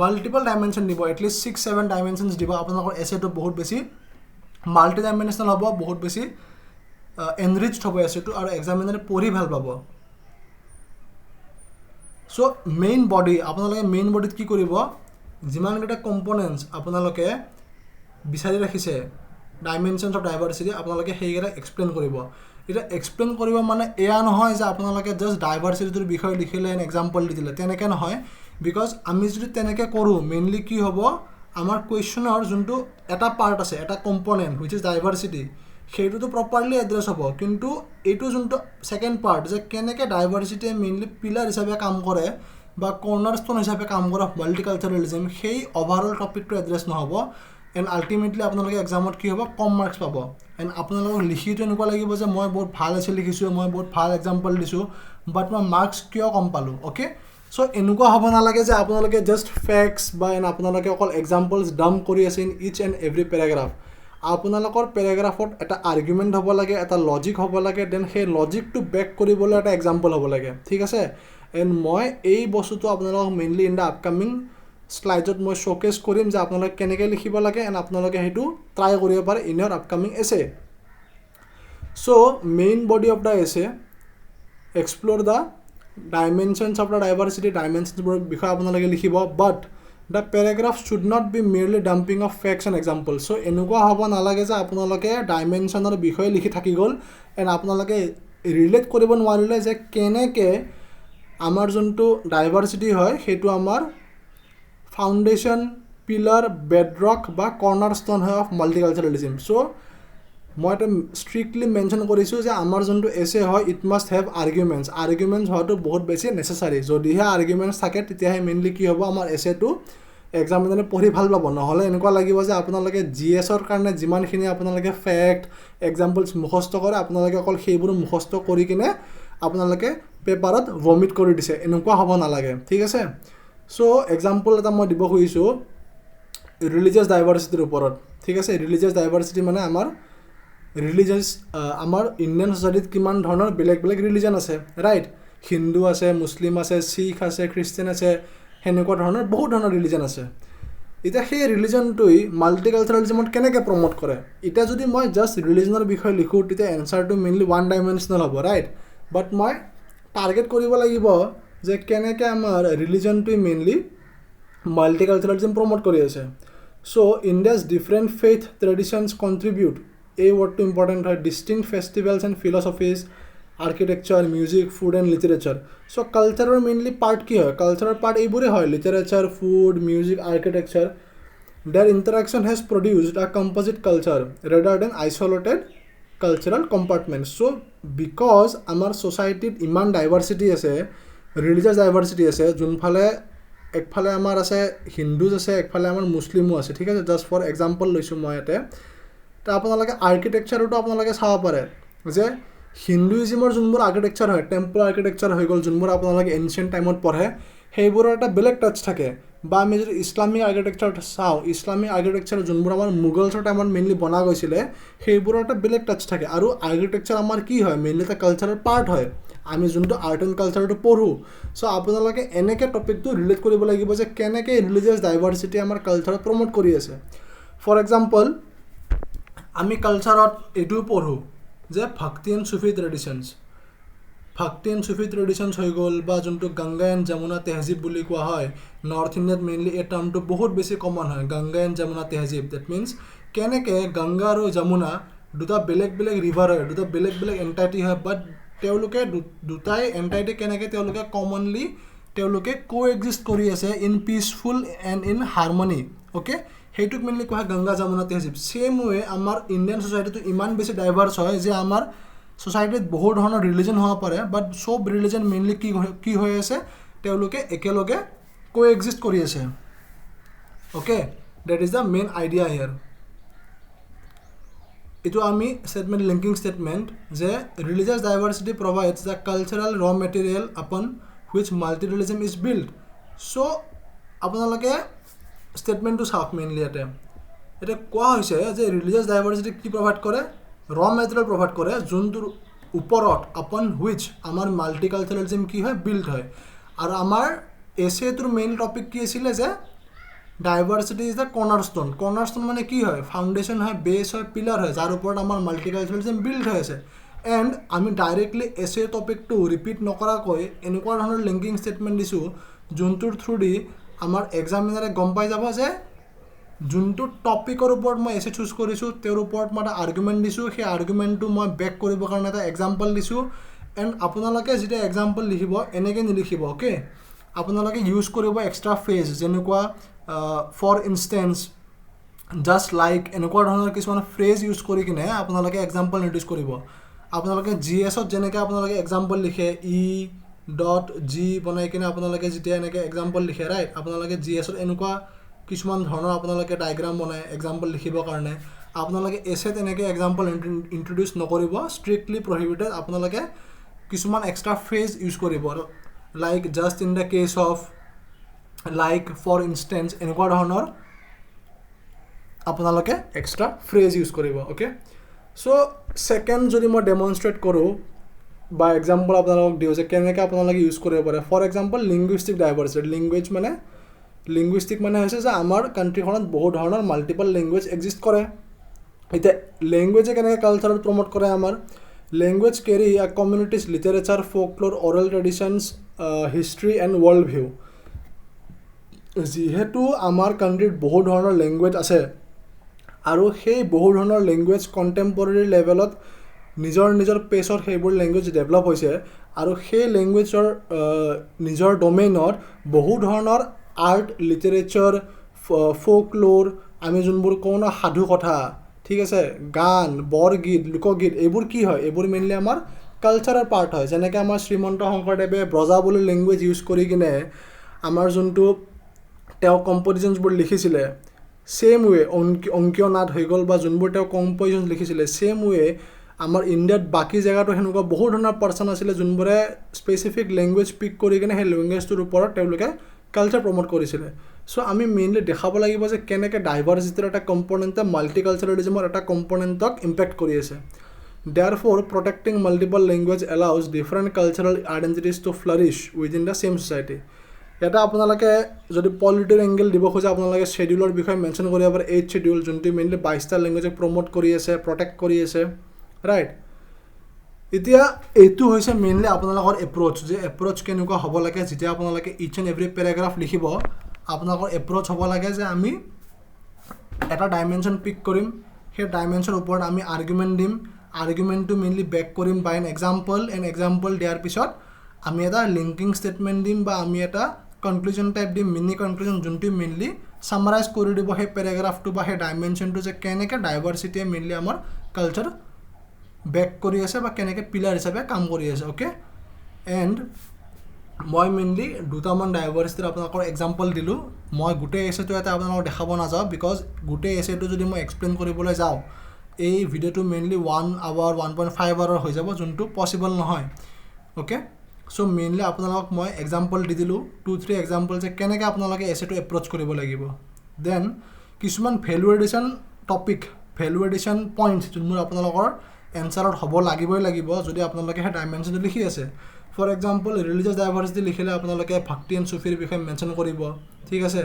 মাল্টিপল ডাইমেনশ্যন দিব, এটলিষ্ট 6-7 ডাইমেনশ্যনছ দিব, আপোনালোকৰ এছেটো বহুত বেছি মাল্টি ডাইমেনশ্যনেল হ'ব, বহুত বেছি এনৰিচড হ'ব এছেটো, আৰু এক্সামিনাৰে পঢ়ি ভাল পাব। চ' মেইন বডি, আপোনালোকে মেইন বডিত কি কৰিব, যিমানকেইটা কম্পনেণ্টছ আপোনালোকে বিচাৰি ৰাখিছে ডাইমেনশ্যনছ অফ ডাইভাৰ্চিটি, আপোনালোকে সেইকেইটা এক্সপ্লেইন কৰিব। এতিয়া এক্সপ্লেইন কৰিব মানে এয়া নহয় যে আপোনালোকে জাষ্ট ডাইভাৰ্চিটিটোৰ বিষয়ে লিখিলে এন এক্সাম্পল দি দিলে, তেনেকৈ নহয়। বিকজ আমি যদি তেনেকৈ কৰোঁ, মেইনলি কি হ'ব, আমাৰ কুৱেশ্যনৰ যোনটো এটা পাৰ্ট আছে, এটা কম্পনেণ্ট হুইচ ইজ ডাইভাৰ্চিটি, সেইটোতো প্ৰপাৰলি এড্ৰেছ হ'ব। কিন্তু এইটো যোনটো ছেকেণ্ড পাৰ্ট, যে কেনেকৈ ডাইভাৰ্চিটিয়ে মেইনলি পিলাৰ হিচাপে কাম কৰে বা কৰ্নাৰ ষ্ট'ন হিচাপে কাম কৰে মাল্টিকালচাৰেলিজিম, সেই অভাৰঅল টপিকটো এড্ৰেছ নহ'ব। এণ্ড আল্টিমেটলি আপোনালোকে এক্সামত কি হ'ব কম মাৰ্কছ পাব এণ্ড আপোনালোকক লিখিটো এনেকুৱা লাগিব যে মই বহুত ভাল আছে লিখিছোঁ মই বহুত ভাল এক্সাম্পল দিছোঁ বাট মই মাৰ্কছ কিয় কম পালোঁ অ'কে চ' এনেকুৱা হ'ব নালাগে যে আপোনালোকে জাষ্ট ফেক্টছ বা আপোনালোকে অকল এক্সাম্পলছ ডাম্প কৰি আছে in each and every paragraph আপোনালোকৰ পেৰাগ্ৰাফত এটা আৰ্গুমেণ্ট হ'ব লাগে এটা লজিক হ'ব লাগে দেন সেই লজিকটো বেক কৰিবলৈ এটা এক্সাম্পল হ'ব লাগে ঠিক আছে এণ্ড মই এই বস্তুটো আপোনালোকক মেইনলি ইন দ্য আপকামিং শ্লাইডত মই শ্ব'কেছ কৰিম যে আপোনালোকে কেনেকৈ লিখিব লাগে এণ্ড আপোনালোকে সেইটো ট্ৰাই কৰিব পাৰে in your upcoming essay so' main body of the essay explore the dimensions of the diversity ডাইমেনশ্যনছবোৰৰ বিষয়ে আপোনালোকে লিখিব but the paragraph should not be merely dumping of facts and example so' এনেকুৱা হ'ব নালাগে যে আপোনালোকে ডাইমেনশ্যনৰ বিষয়ে লিখি থাকি গ'ল এণ্ড আপোনালোকে ৰিলেট কৰিব নোৱাৰিলে যে কেনেকৈ আমাৰ যোনটো ডাইভাৰ্চিটি হয় সেইটো আমাৰ ফাউণ্ডেশ্যন পিলাৰ বেডৰক বা কৰ্নাৰ ষ্ট'ন হয় অফ মাল্টিকালচাৰেলিজিম চ' মই এটা ষ্ট্ৰিক্টলি মেনশ্যন কৰিছোঁ যে আমাৰ যোনটো এছে হয় ইট মাষ্ট হেভ আৰ্গুমেণ্টছ হোৱাটো বহুত বেছি নেচেচাৰী যদিহে আৰ্গুমেণ্টছ থাকে তেতিয়াহে মেইনলি কি হ'ব আমাৰ এছেটো এক্সামিনাৰে পঢ়ি ভাল পাব নহ'লে এনেকুৱা লাগিব যে আপোনালোকে GSৰ কাৰণে যিমানখিনি আপোনালোকে ফেক্ট এক্সাম্পলছ মুখস্থ কৰে আপোনালোকে অকল সেইবোৰ মুখস্থ কৰি কিনে আপোনালোকে পেপাৰত ভমিট কৰি দিছে এনেকুৱা হ'ব নালাগে ঠিক আছে চ' এক্সাম্পল এটা মই দিব খুজিছোঁ ৰিলিজিয়াছ ডাইভাৰ্চিটিৰ ওপৰত ঠিক আছে ৰিলিজিয়াছ ডাইভাৰ্চিটি মানে আমাৰ আমাৰ ইণ্ডিয়ান ছ'চাইটিত কিমান ধৰণৰ বেলেগ বেলেগ ৰিলিজন আছে ৰাইট হিন্দু আছে মুছলিম আছে শিখ আছে খ্ৰীষ্টিয়ান আছে সেনেকুৱা ধৰণৰ বহুত ধৰণৰ ৰিলিজন আছে এতিয়া সেই ৰিলিজনটোৱে মাল্টিকালচাৰেলিজিমত কেনেকৈ প্ৰমোট কৰে এতিয়া যদি মই জাষ্ট ৰিলিজনৰ বিষয়ে লিখোঁ তেতিয়া এনচাৰটো মেইনলি ওৱান ডাইমেনশ্যনেল হ'ব ৰাইট বাট মই টাৰ্গেট কৰিব লাগিব যে কেনেকৈ আমাৰ ৰিলিজনটোৱে মেইনলি মাল্টিকালচাৰেলিজিম প্ৰমোট কৰি আছে so' India's different faith traditions contribute এই ৱৰ্ডটো ইম্পৰ্টেণ্ট হয় distinct festivals and philosophies architecture music food and literature so' কালচাৰৰ মেইনলি পাৰ্ট কি হয় কালচাৰৰ পাৰ্ট এইবোৰেই হয় literature food music architecture their interaction has produced a composite culture rather than isolated cultural compartment so' because আমাৰ ছ'চাইটিত ইমান ডাইভাৰ্চিটি আছে ৰিলিজিয়াছ ডাইভাৰ্চিটি আছে যোনফালে একফালে আমাৰ আছে হিন্দুজ আছে একফালে আমাৰ মুছলিমো আছে ঠিক আছে জাষ্ট ফৰ এক্সাম্পল লৈছোঁ মই ইয়াতে তো আপোনালোকে আৰ্কিটেকচাৰতো আপোনালোকে চাব পাৰে যে হিন্দুইজিমৰ যোনবোৰ আৰ্কিটেকচাৰ হয় টেম্পল আৰ্কিটেকচাৰ হৈ গ'ল যোনবোৰ আপোনালোকে এনচিয়েণ্ট টাইমত পঢ়ে সেইবোৰৰ এটা বেলেগ টাচ থাকে বা আমি যদি ইছলামিক আৰ্কিটেকচাৰ চাওঁ ইছলামিক আৰ্কিটেকচাৰ যোনবোৰ আমাৰ মোগলছৰ টাইমত মেইনলি বনা গৈছিলে সেইবোৰৰ এটা বেলেগ টাচ থাকে আৰু আৰ্কিটেকচাৰ আমাৰ কি হয় মেইনলি এটা কালচাৰৰ পাৰ্ট হয় আমি যোনটো আৰ্ট এণ্ড কালচাৰটো পঢ়োঁ চ' আপোনালোকে এনেকৈ টপিকটো ৰিলেট কৰিব লাগিব যে কেনেকৈ ৰিলিজিয়াছ ডাইভাৰ্চিটি আমাৰ কালচাৰত প্ৰমোট কৰি আছে ফৰ এক্সাম্পল আমি কালচাৰত এইটোও পঢ়োঁ যে ভক্তি এণ্ড চুফি ট্ৰেডিশ্যনছ হৈ গ'ল বা যোনটো গংগা এণ্ড যমুনা তেহজিব বুলি কোৱা হয় নৰ্থ ইণ্ডিয়াত মেইনলি এই টাৰ্মটো বহুত বেছি কমন হয় গংগা এণ্ড যমুনা তেহজিব ডেট মিনছ কেনেকৈ গংগা আৰু যমুনা দুটা বেলেগ বেলেগ ৰিভাৰ হয় দুটা বেলেগ বেলেগ এণ্টাইটি হয় বাট তেওঁলোকে দুটাই এণ্টাইটি কেনেকৈ তেওঁলোকে কমনলি তেওঁলোকে কো এক্সিষ্ট কৰি আছে in peaceful and in harmony okay সেইটোক মেইনলি কোৱা হয় গংগা যমুনা তেহজিব ছেম ৱে আমাৰ ইণ্ডিয়ান ছ'চাইটিটো ইমান বেছি ডাইভাৰ্ছ হয় যে আমাৰ ছ'চাইটিত বহুত ধৰণৰ ৰিলিজন হ'ব পাৰে বাট চব ৰিলিজন মেইনলি কি হৈ আছে তেওঁলোকে একেলগে কো এক্সিষ্ট কৰি আছে okay that is the main idea here এইটো আমি ষ্টেটমেণ্ট লিংকিং ষ্টেটমেণ্ট যে religious diversity provides the cultural raw material upon which multi religion is build so' আপোনালোকে ষ্টেটমেণ্টটো চাওক মেইনলি ইয়াতে এতিয়া কোৱা হৈছে যে ৰিলিজিয়াছ ডাইভাৰ্চিটি কি প্ৰভাইড কৰে ৰ মেটেৰিয়েল প্ৰভাইড কৰে যোনটোৰ ওপৰত আপন হুইচ আমাৰ মাল্টিকালচাৰেলিজিম কি হয় বিল্ড হয় আৰু আমাৰ এছেটোৰ মেইন টপিক কি আছিলে যে ডাইভাৰ্চিটি ইজ দ্য কৰ্নাৰষ্ট'ন মানে কি হয় ফাউণ্ডেশ্যন হয় বেছ হয় পিলাৰ হয় যাৰ ওপৰত আমাৰ মাল্টিকালচাৰেলিজিম বিল্ড হৈ আছে এণ্ড আমি ডাইৰেক্টলি এছে টপিকটো ৰিপিট নকৰাকৈ এনেকুৱা ধৰণৰ লিংকিং ষ্টেটমেণ্ট দিছোঁ যোনটোৰ থ্ৰুদি আমাৰ এক্সামিনাৰে গম পাই যাব যে যোনটো টপিকৰ ওপৰত মই এছে চুজ কৰিছোঁ তেওঁৰ ওপৰত মই এটা আৰ্গুমেণ্ট দিছোঁ সেই আৰ্গুমেণ্টটো মই বেক কৰিবৰ কাৰণে এটা এক্সাম্পল দিছোঁ এণ্ড আপোনালোকে যেতিয়া এক্সাম্পল লিখিব এনেকৈ নিলিখিব অ'কে আপোনালোকে ইউজ কৰিব এক্সট্ৰা ফ্ৰেজ যেনেকুৱা ফৰ ইনষ্টেঞ্চ জাষ্ট লাইক এনেকুৱা ধৰণৰ কিছুমান ফ্ৰেজ ইউজ কৰি কিনে আপোনালোকে এক্সাম্পল নিৰ্দিষ্ট কৰিব আপোনালোকে GSত যেনেকৈ আপোনালোকে এক্সাম্পল লিখে .g বনাই কিনে আপোনালোকে যেতিয়া এনেকৈ এক্সাম্পল লিখে ৰাইট আপোনালোকে GSত এনেকুৱা কিছুমান ধৰণৰ আপোনালোকে ডায়গ্ৰাম বনায় এক্সাম্পল লিখিবৰ কাৰণে আপোনালোকে এছেত এনেকৈ এক্সাম্পল ইন্ট্ৰডিউচ নকৰিব ষ্ট্ৰিক্টলি প্ৰহিবিটেড আপোনালোকে কিছুমান এক্সট্ৰা ফ্ৰেজ ইউজ কৰিব like just in the case of like for instance এনেকুৱা ধৰণৰ আপোনালোকে এক্সট্ৰা ফ্ৰেজ ইউজ কৰিব অ'কে চ' ছেকেণ্ড যদি মই ডেমনষ্ট্ৰেট কৰোঁ বা এক্সাম্পল আপোনালোকক দিওঁ যে কেনেকৈ আপোনালোকে ইউজ কৰিব পাৰে for example linguistic diversity linguistic মানে হৈছে যে আমাৰ কাণ্ট্ৰিখনত বহুত ধৰণৰ মাল্টিপল লেংগুৱেজ এক্সিষ্ট কৰে এতিয়া লেংগুৱেজে কেনেকৈ কালচাৰত প্ৰমোট কৰে আমাৰ language carry a communities literature folklore oral traditions history and world view যিহেতু আমাৰ কাণ্ট্ৰিত বহুত ধৰণৰ লেংগুৱেজ আছে আৰু সেই বহু ধৰণৰ লেংগুৱেজ কণ্টেম্পৰেৰী লেভেলত নিজৰ পেচত সেইবোৰ লেংগুৱেজ ডেভেলপ হৈছে আৰু সেই লেংগুৱেজৰ নিজৰ ডমেইনত বহু ধৰণৰ আৰ্ট লিটাৰেচাৰ ফ'কল'ৰ আমি যোনবোৰ কওঁ ন সাধু কথা ঠিক আছে গান বৰগীত লোকগীত এইবোৰ কি হয় এইবোৰ মেইনলি আমাৰ কালচাৰৰ পাৰ্ট হয় যেনেকৈ আমাৰ শ্ৰীমন্ত শংকৰদেৱে ব্ৰজাৱলী লেংগুৱেজ ইউজ কৰি কিনে আমাৰ যোনটো তেওঁ কম্পজিশ্যনছবোৰ লিখিছিলে ছেম ৱে অংকীয় নাট হৈ গ'ল বা যোনবোৰ তেওঁ কম্পজিশ্যনছ লিখিছিলে ছেম ৱে আমাৰ ইণ্ডিয়াত বাকী জেগাতো সেনেকুৱা বহু ধৰণৰ পাৰ্চন আছিলে যোনবোৰে স্পেচিফিক লেংগুৱেজ স্পীক কৰি কিনে সেই লেংগুৱেজটোৰ ওপৰত তেওঁলোকে কালচাৰ প্ৰমোট কৰিছিলে চ' আমি মেইনলি দেখাব লাগিব যে কেনেকৈ ডাইভাৰ্চিটিৰ এটা কম্পনেণ্টে মাল্টিকালচাৰেলিজমৰ এটা কম্পনেণ্টক ইম্পেক্ট কৰি আছে therefore protecting multiple language allows different cultural identities to flourish within the same society এটা আপোনালোকে যদি পলিটিৰ এংগেল দিব খোজে আপোনালোকে শ্বেডিউলৰ বিষয়ে মেনশ্যন কৰিব পাৰে 8th শ্বেডিউল যোনটো মেইনলি 22টা লেংগুৱেজক প্ৰমোট কৰি আছে প্ৰটেক্ট কৰি আছে ৰাইট এতিয়া এইটো হৈছে মেইনলি আপোনালোকৰ এপ্ৰ'চ যে এপ্ৰ'চ কেনেকুৱা হ'ব লাগে যেতিয়া আপোনালোকে ইচ এণ্ড এভৰি পেৰাগ্ৰাফ লিখিব আপোনালোকৰ এপ্ৰ'চ হ'ব লাগে যে আমি এটা ডাইমেনশ্যন পিক কৰিম সেই ডাইমেনশ্যনৰ ওপৰত আমি আৰ্গুমেণ্ট দিম আৰ্গুমেণ্টটো মেইনলি বেক কৰিম বাই এন এক্সাম্পল দিয়াৰ পিছত আমি এটা লিংকিং ষ্টেটমেণ্ট দিম বা আমি এটা কনক্লুজন টাইপ দিম মিনি কনক্লুজন যোনটো মেইনলি ছামাৰাইজ কৰি দিব সেই পেৰাগ্ৰাফটো বা সেই ডাইমেনশ্যনটো যে কেনেকৈ ডাইভাৰ্চিটিয়ে মেইনলি আমাৰ কালচাৰ বেক কৰি আছে বা কেনেকৈ পিলাৰ হিচাপে কাম কৰি আছে অ'কে এণ্ড মই মেইনলি দুটামান ডাইভাৰ্চিটিৰ আপোনালোকৰ এক্সাম্পল দিলোঁ মই গোটেই এছেটো এটা আপোনালোকক দেখাব নাযাওঁ বিকজ গোটেই এছেটো যদি মই এক্সপ্লেইন কৰিবলৈ যাওঁ এই ভিডিঅ'টো মেইনলি 1 আৱাৰ 1.5 আৱাৰৰ হৈ যাব যোনটো পচিবল নহয় অ'কে চ' মেইনলি আপোনালোকক মই এক্সাম্পল দি দিলোঁ 2-3 এক্সাম্পল যে কেনেকৈ আপোনালোকে এছেটো এপ্ৰ'চ কৰিব লাগিব দেন কিছুমান value addition topic value addition points যোনবোৰ আপোনালোকৰ এনচাৰত হ'ব লাগিবই লাগিব যদি আপোনালোকে সেই ডাইমেনশ্যনটো লিখি আছে ফৰ এক্সাম্পল ৰিলিজিয়াছ ডাইভাৰ্চিটি লিখিলে আপোনালোকে ভক্তি এণ্ড চুফিৰ বিষয়ে মেনশ্যন কৰিব ঠিক আছে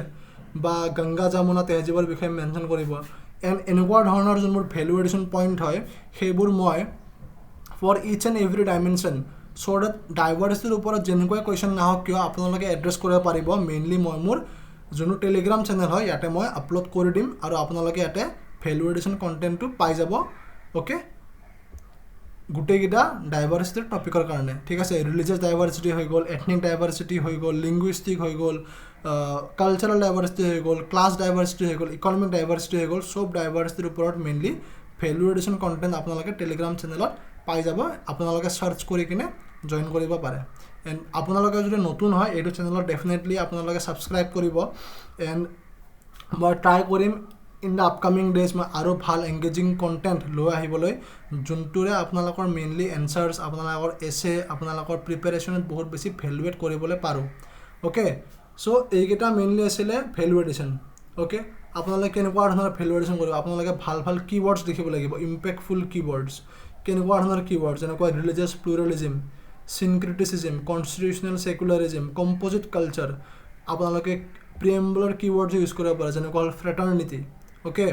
বা গংগা যমুনা তেহজিবৰ বিষয়ে মেনশ্যন কৰিব এণ্ড এনেকুৱা ধৰণৰ যোনবোৰ ভেলু এডিশ্যন পইণ্ট হয় সেইবোৰ মই for each and every dimension so' that ডাইভাৰ্চিটিৰ ওপৰত যেনেকুৱাই কুৱেশ্যন নাহক কিয় আপোনালোকে এড্ৰেছ কৰিব পাৰিব মেইনলি মই মোৰ যোনটো টেলিগ্ৰাম চেনেল হয় ইয়াতে মই আপলোড কৰি দিম আৰু আপোনালোকে ইয়াতে ভেলু এডিশ্যন কণ্টেণ্টটো পাই যাব অ'কে গোটেইকেইটা ডাইভাৰ্চিটিৰ টপিকৰ কাৰণে ঠিক আছে ৰিলিজিয়াছ ডাইভাৰ্চিটি হৈ গ'ল এথনিক ডাইভাৰ্চিটি হৈ গ'ল লিংগুইষ্টিক হৈ গ'ল কালচাৰেল ডাইভাৰ্চিটি হৈ গ'ল ক্লাছ ডাইভাৰ্চিটি হৈ গ'ল ইকনমিক ডাইভাৰ্চিটি হৈ গ'ল চব ডাইভাৰ্চিটিৰ ওপৰত মেইনলি ভেলু এডিশ্যন কণ্টেণ্ট আপোনালোকে টেলিগ্ৰাম চেনেলত পাই যাব আপোনালোকে চাৰ্চ কৰি কিনে জইন কৰিব পাৰে এণ্ড আপোনালোকে যদি নতুন হয় এইটো চেনেলত ডেফিনেটলি আপোনালোকে ছাবস্ক্ৰাইব কৰিব এণ্ড মই ট্ৰাই কৰিম ইন দ্য আপকামিং ডেজ মই আৰু ভাল এংগেজিং কণ্টেণ্ট লৈ আহিবলৈ যোনটোৰে আপোনালোকৰ মেইনলি এনচাৰ্ছ আপোনালোকৰ এছে আপোনালোকৰ প্ৰিপেৰেশ্যনত বহুত বেছি ভেলুৱেট কৰিবলৈ পাৰোঁ অ'কে চ' এইকেইটা মেইনলি আছিলে ভেলু এডিশ্যন অ'কে আপোনালোকে কেনেকুৱা ধৰণৰ ভেলু এডিশ্যন কৰিব আপোনালোকে ভাল কিৱৰ্ডছ লিখিব লাগিব ইম্পেক্টফুল কিৱৰ্ডছ কেনেকুৱা ধৰণৰ কিৱৰ্ডছ যেনেকুৱা ৰিলিজিয়াছ প্লুৰেলিজিম চিনক্ৰিটিচিজিম কনষ্টিটিউচনেল ছেকুলাৰিজিম কম্প'জিট কালচাৰ আপোনালোকে প্ৰিএম্বলৰ কিৱৰ্ডছ ইউজ কৰিব পাৰে যেনেকুৱা হ'ল ফ্ৰেটাৰ্নিটি অ'কে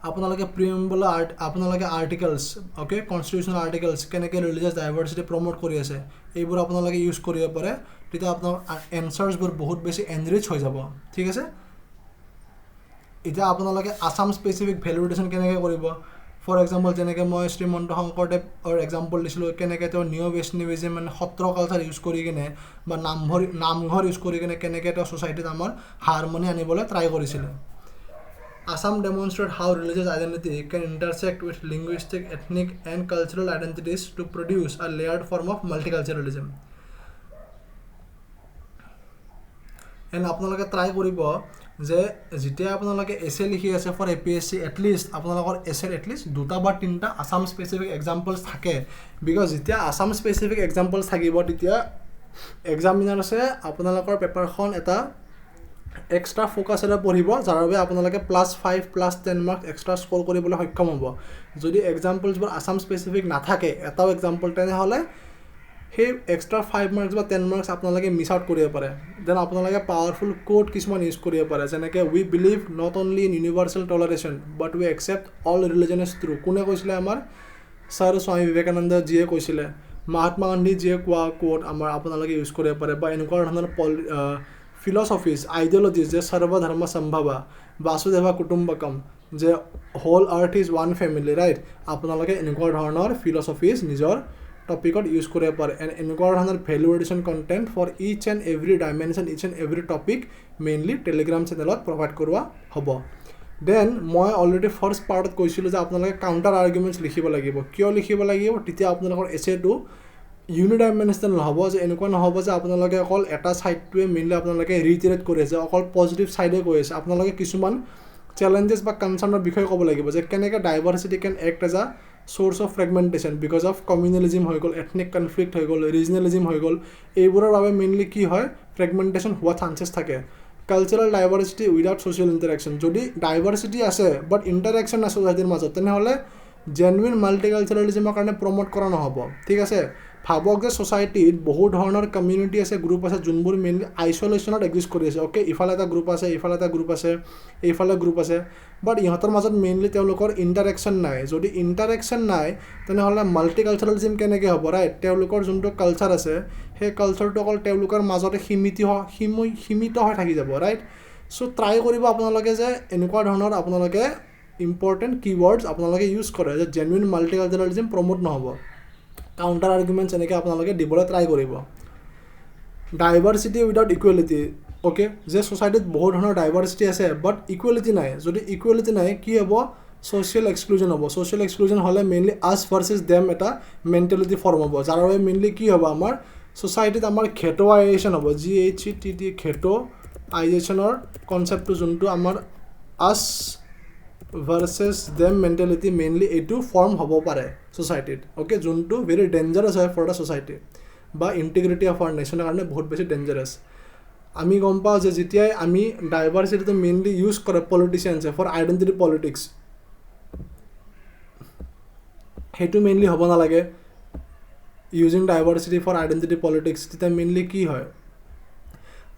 আপোনালোকে প্ৰিএম্বলৰ আপোনালোকে আৰ্টিকেলছ অ'কে কনষ্টিটিউচনেল আৰ্টিকেলছ কেনেকৈ ৰিলিজিয়াছ ডাইভাৰ্চিটি প্ৰমোট কৰি আছে এইবোৰ আপোনালোকে ইউজ কৰিব পাৰে তেতিয়া আপোনাৰ এনচাৰ্ছবোৰ বহুত বেছি এনৰিচ হৈ যাব ঠিক আছে এতিয়া আপোনালোকে আছাম স্পেচিফিক ভেলু এডিশ্যন কেনেকৈ কৰিব ফৰ এক্সাম্পল যেনেকৈ মই শ্ৰীমন্ত শংকৰদেৱৰ এক্সাম্পল দিছিলোঁ কেনেকৈ তেওঁ নিঅ' বৈষ্ণৱিজিম মানে সত্ৰ কালচাৰ ইউজ কৰি কিনে বা নামঘৰ ইউজ কৰি কিনে কেনেকৈ তেওঁ ছ'চাইটিত আমাৰ হাৰমনি আনিবলৈ ট্ৰাই কৰিছিলে Assam demonstrates how religious identity can intersect with linguistic, ethnic and cultural identities to produce a layered form of multiculturalism. And আপোনালোকে ট্ৰাই কৰিব যে যেতিয়া আপোনালোকে এছে লিখি আছে ফৰ APSC এটলিষ্ট আপোনালোকৰ এছেৰ এটলিষ্ট 2টা বা 3টা আসাম স্পেচিফিক এক্সাম্পলছ থাকে বিকজ যেতিয়া আসাম স্পেচিফিক এক্সাম্পলছ থাকিব তেতিয়া এক্সামিনাৰ্ছে আপোনালোকৰ পেপাৰখন এটা এক্সট্ৰা ফ'কাছেৰে পঢ়িব যাৰ বাবে আপোনালোকে +5 +10 মাৰ্কছ এক্সট্ৰা স্ক'ৰ কৰিবলৈ সক্ষম হ'ব যদি এক্সাম্পলছবোৰ আসাম স্পেচিফিক নাথাকে এটাও এক্সাম্পল তেনেহ'লে সেই এক্সট্ৰা 5 মাৰ্কছ বা 10 মাৰ্কছ আপোনালোকে মিছ আউট কৰিব পাৰে দেন আপোনালোকে পাৱাৰফুল কোড কিছুমান ইউজ কৰিব পাৰে যেনেকৈ we believe not only in universal toleration but we accept all religion is true কোনে কৈছিলে আমাৰ ছাৰ স্বামী বিবেকানন্দ যিয়ে কৈছিলে মহাত্মা গান্ধী যিয়ে কোৱা কোড আমাৰ আপোনালোকে ইউজ কৰিব পাৰে বা এনেকুৱা ধৰণৰ ফিলচফিজ আইডিঅলজিজ যে সৰ্বধৰ্ম সম্ভৱা বাসুদেৱা কুটুম্বকম যে whole earth is one family right আপোনালোকে এনেকুৱা ধৰণৰ ফিলচফিজ নিজৰ টপিকত ইউজ কৰিব পাৰে এণ্ড এনেকুৱা ধৰণৰ value addition content for each and every dimension each and every topic mainly Telegram চেনেলত প্ৰভাইড কৰোৱা হ'ব দেন মই অলৰেডি ফাৰ্ষ্ট পাৰ্টত কৈছিলোঁ যে আপোনালোকে কাউণ্টাৰ আৰ্গুমেণ্টছ লিখিব লাগিব কিয় লিখিব লাগিব তেতিয়া আপোনালোকৰ এছেটো ইউনিডাইমেনশ্যনেল নহ'ব যে এনেকুৱা নহ'ব যে আপোনালোকে অকল এটা ছাইডটোৱে মেইনলি আপোনালোকে ৰিটেৰেট কৰি আছে অকল পজিটিভ ছাইডে কৈ আছে আপোনালোকে কিছুমান চেলেঞ্জেছ বা কনচাৰ্ণৰ বিষয়ে ক'ব লাগিব যে কেনেকৈ diversity can act as a source of fragmentation because of communalism হৈ গ'ল ethnic conflict হৈ গ'ল regionalism হৈ গ'ল এইবোৰৰ বাবে মেইনলি কি হয় fragmentation হোৱা চান্সেছ থাকে cultural diversity without social interaction যদি ডাইভাৰ্চিটি আছে বাট ইণ্টাৰেকশ্যন আছে ছ'চাইটিৰ মাজত তেনেহ'লে জেনুইন মাল্টিকালচাৰেলিজিমৰ কাৰণে প্ৰমোট কৰা নহ'ব ঠিক আছে ভাবক যে ছ'চাইটিত বহু ধৰণৰ কমিউনিটি আছে গ্ৰুপ আছে যোনবোৰ মেইনলি আইচলেশ্যনত এক্সিষ্ট কৰি আছে অ'কে ইফালে এটা গ্ৰুপ আছে ইফালে এটা গ্ৰুপ আছে এইফালে গ্ৰুপ আছে বাট ইহঁতৰ মাজত মেইনলি তেওঁলোকৰ ইণ্টাৰেকশ্যন নাই যদি ইণ্টাৰেকশ্যন নাই তেনেহ'লে মাল্টিকালচাৰেলিজিম কেনেকৈ হ'ব ৰাইট তেওঁলোকৰ যোনটো কালচাৰ আছে সেই কালচাৰটো অকল তেওঁলোকৰ মাজতে সীমিত হৈ থাকি যাব ৰাইট চ' ট্ৰাই কৰিব আপোনালোকে যে এনেকুৱা ধৰণৰ আপোনালোকে ইম্পৰ্টেণ্ট কিৱৰ্ডছ আপোনালোকে ইউজ কৰে যে জেনুইন মাল্টিকালচাৰেলিজিম প্ৰমোট নহ'ব কাউণ্টাৰ আৰ্গুমেণ্টছ এনেকৈ আপোনালোকে দিবলৈ ট্ৰাই কৰিব ডাইভাৰ্চিটি উইদাউট ইকুৱেলিটি অ'কে যে ছ'চাইটিত বহুত ধৰণৰ ডাইভাৰ্চিটি আছে বাট ইকুৱেলিটি নাই যদি ইকুৱেলিটি নাই কি হ'ব ছ'চিয়েল এক্সক্লুজন হ'ব ছ'চিয়েল এক্সক্লুজন হ'লে মেইনলি আছ ভাৰ্চেছ দেম এটা মেণ্টেলিটি ফৰ্ম হ'ব যাৰ বাবে মেইনলি কি হ'ব আমাৰ ছ'চাইটিত আমাৰ ঘেট'আইজেশ্যন হ'ব GHETT ঘেট'আইজেশ্যনৰ কনচেপ্টটো যোনটো আমাৰ আছ ভাৰ্চেছ দেম মেণ্টেলিটি মেইনলি এইটো ফৰ্ম হ'ব পাৰে ছ'চাইটিত অ'কে যোনটো ভেৰি ডেঞ্জাৰাছ হয় ফৰ দ্য ছ'চাইটি বা ইণ্টিগ্ৰিটি অফ আৱাৰ নেশ্যনৰ কাৰণে বহুত বেছি ডেঞ্জাৰাছ আমি গম পাওঁ যে যেতিয়াই আমি ডাইভাৰ্চিটিটো মেইনলি ইউজ কৰে পলিটিচিয়ানছে ফৰ আইডেণ্টিটি পলিটিক্স সেইটো মেইনলি হ'ব নালাগে using diversity for identity politics তেতিয়া মেইনলি কি হয়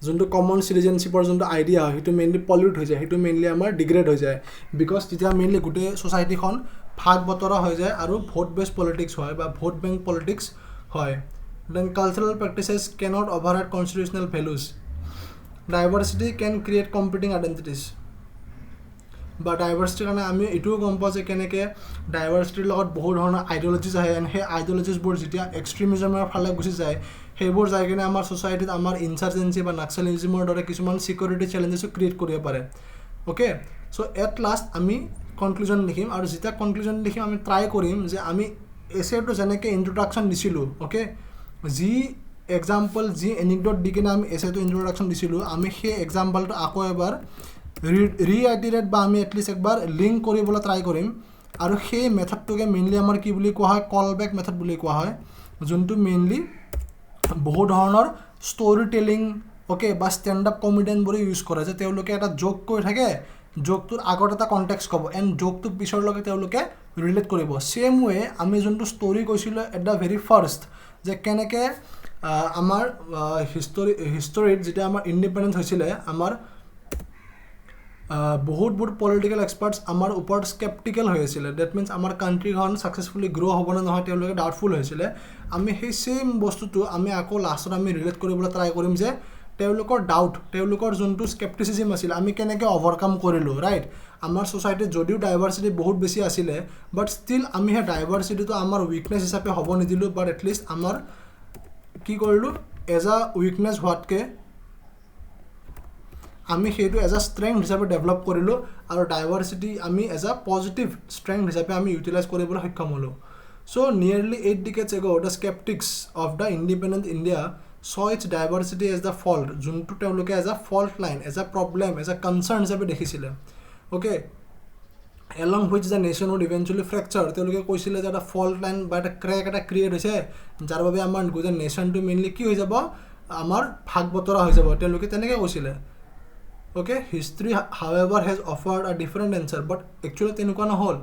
যোনটো কমন চিটিজেনশ্বিপৰ যোনটো আইডিয়া হয় সেইটো মেইনলি পলিউট হৈ যায় সেইটো মেইনলি আমাৰ ডিগ্ৰেড হৈ যায় বিকজ তেতিয়া মেইনলি গোটেই ছ'চাইটিখন ভাগ বতৰা হৈ যায় আৰু ভোট বেছ পলিটিক্স হয় বা ভোট বেংক পলিটিক্স হয় then cultural practices cannot override constitutional values diversity can create competing identities বা ডাইভাৰ্চিটিৰ কাৰণে আমি এইটোও গম পাওঁ যে কেনেকৈ ডাইভাৰ্চিটিৰ লগত বহু ধৰণৰ আইডিঅলজিজ আহে এণ্ড সেই আইডিঅলজিজবোৰ যেতিয়া এক্সট্ৰিমিজমৰ ফালে গুচি যায় সেইবোৰ যাই কিনে আমাৰ ছ'চাইটিত আমাৰ ইনচাৰ্জেঞ্চি বা নাক্সালিজিমৰ দৰে কিছুমান ছিকিউৰিটি চেলেঞ্জেছো ক্ৰিয়েট কৰিব পাৰে অ'কে চ' এট লাষ্ট আমি কনক্লুজন লিখিম আৰু যেতিয়া কনক্লুজন লিখিম আমি ট্ৰাই কৰিম যে আমি এছেটো যেনেকৈ ইণ্ট্ৰডাকশ্যন দিছিলোঁ অ'কে যি এক্সাম্পল যি এনিকডট দি কিনে আমি এছেটো ইণ্ট্ৰডাকশ্যন দিছিলোঁ আমি সেই এক্সাম্পলটো আকৌ এবাৰ ৰিআইটেৰেট বা আমি এটলিষ্ট একবাৰ লিংক কৰিবলৈ ট্ৰাই কৰিম আৰু সেই মেথডটোকে মেইনলি আমাৰ কি বুলি কোৱা হয় কল বেক মেথড বুলি কোৱা হয় যোনটো মেইনলি বহু ধৰণৰ ষ্টৰি টেলিং অ'কে বা ষ্টেণ্ড আপ কমেডিয়ানবোৰে ইউজ কৰে যে তেওঁলোকে এটা জ'ক কৈ থাকে জ'কটোৰ আগত এটা কণ্টেক্স ক'ব এণ্ড জ'কটোক পিছৰলৈকে তেওঁলোকে ৰিলেট কৰিব ছেম ৱে আমি যোনটো ষ্টৰি কৈছিলোঁ এট দ্য ভেৰি ফাৰ্ষ্ট যে কেনেকৈ আমাৰ হিষ্টৰীত যেতিয়া আমাৰ ইণ্ডিপেণ্ডেঞ্চ হৈছিলে আমাৰ বহুত পলিটিকেল এক্সপাৰ্টছ আমাৰ ওপৰত স্কেপ্টিকেল হৈ আছিলে ডেট মিনছ আমাৰ কাণ্ট্ৰিখন ছাকচেছফুলি গ্ৰ' হ'ব নে নহয় তেওঁলোকে ডাউটফুল হৈছিলে আমি সেই ছেইম বস্তুটো আমি আকৌ লাষ্টত আমি ৰিলেট কৰিবলৈ ট্ৰাই কৰিম যে তেওঁলোকৰ ডাউট তেওঁলোকৰ যোনটো স্কেপ্টিচিজিম আছিল আমি কেনেকৈ অভাৰকাম কৰিলোঁ ৰাইট আমাৰ ছ'চাইটিত যদিও ডাইভাৰ্চিটি বহুত বেছি আছিলে বাট ষ্টিল আমি সেই ডাইভাৰ্চিটিটো আমাৰ উইকনেছ হিচাপে হ'ব নিদিলোঁ বাট এটলিষ্ট আমাৰ কি কৰিলোঁ এজ আ উইকনেছ হোৱাতকৈ আমি সেইটো এজ আ ষ্ট্ৰেংথ হিচাপে ডেভেলপ কৰিলোঁ আৰু ডাইভাৰ্চিটি আমি এজ আ পজিটিভ ষ্ট্ৰেংথ হিচাপে আমি ইউটিলাইজ কৰিবলৈ সক্ষম হ'লোঁ চ' nearly 8 decades ago the skeptics of the independent India saw its diversity as the fault, যোনটো তেওঁলোকে as a fault line, as a problem, as a concern হিচাপে দেখিছিলে okay, along which the nation would eventually fracture. তেওঁলোকে কৈছিলে যে এটা fault line বা এটা crack এটা create হৈছে যাৰ বাবে আমাৰ গোটেই নেশ্যনটো মেইনলি কি হৈ যাব আমাৰ ভাগ বতৰা হৈ যাব তেওঁলোকে তেনেকৈ কৈছিলে okay. History however has offered a different answer, but actually তেনেকুৱা নহ'ল.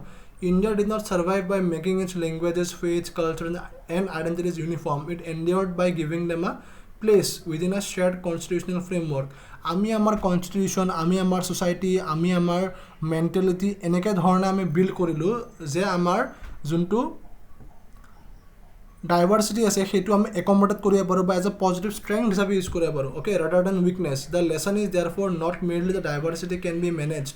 India did not survive by making its languages, faiths, culture and identities uniform. It endured by giving them a place within a shared constitutional framework. আমি আমাৰ কনষ্টিটিউশ্যন, আমি আমাৰ ছ'চাইটি, আমি আমাৰ মেণ্টেলিটি এনেকৈ ধৰণে আমি বিল্ড কৰিলোঁ যে আমাৰ যোনটো ডাইভাৰ্চিটি আছে সেইটো আমি একমডেট কৰিব পাৰোঁ বা এজ এ পজিটিভ ষ্ট্ৰেংথ হিচাপে ইউজ কৰিব পাৰোঁ okay, rather than weakness. The lesson is therefore not merely the diversity can be managed,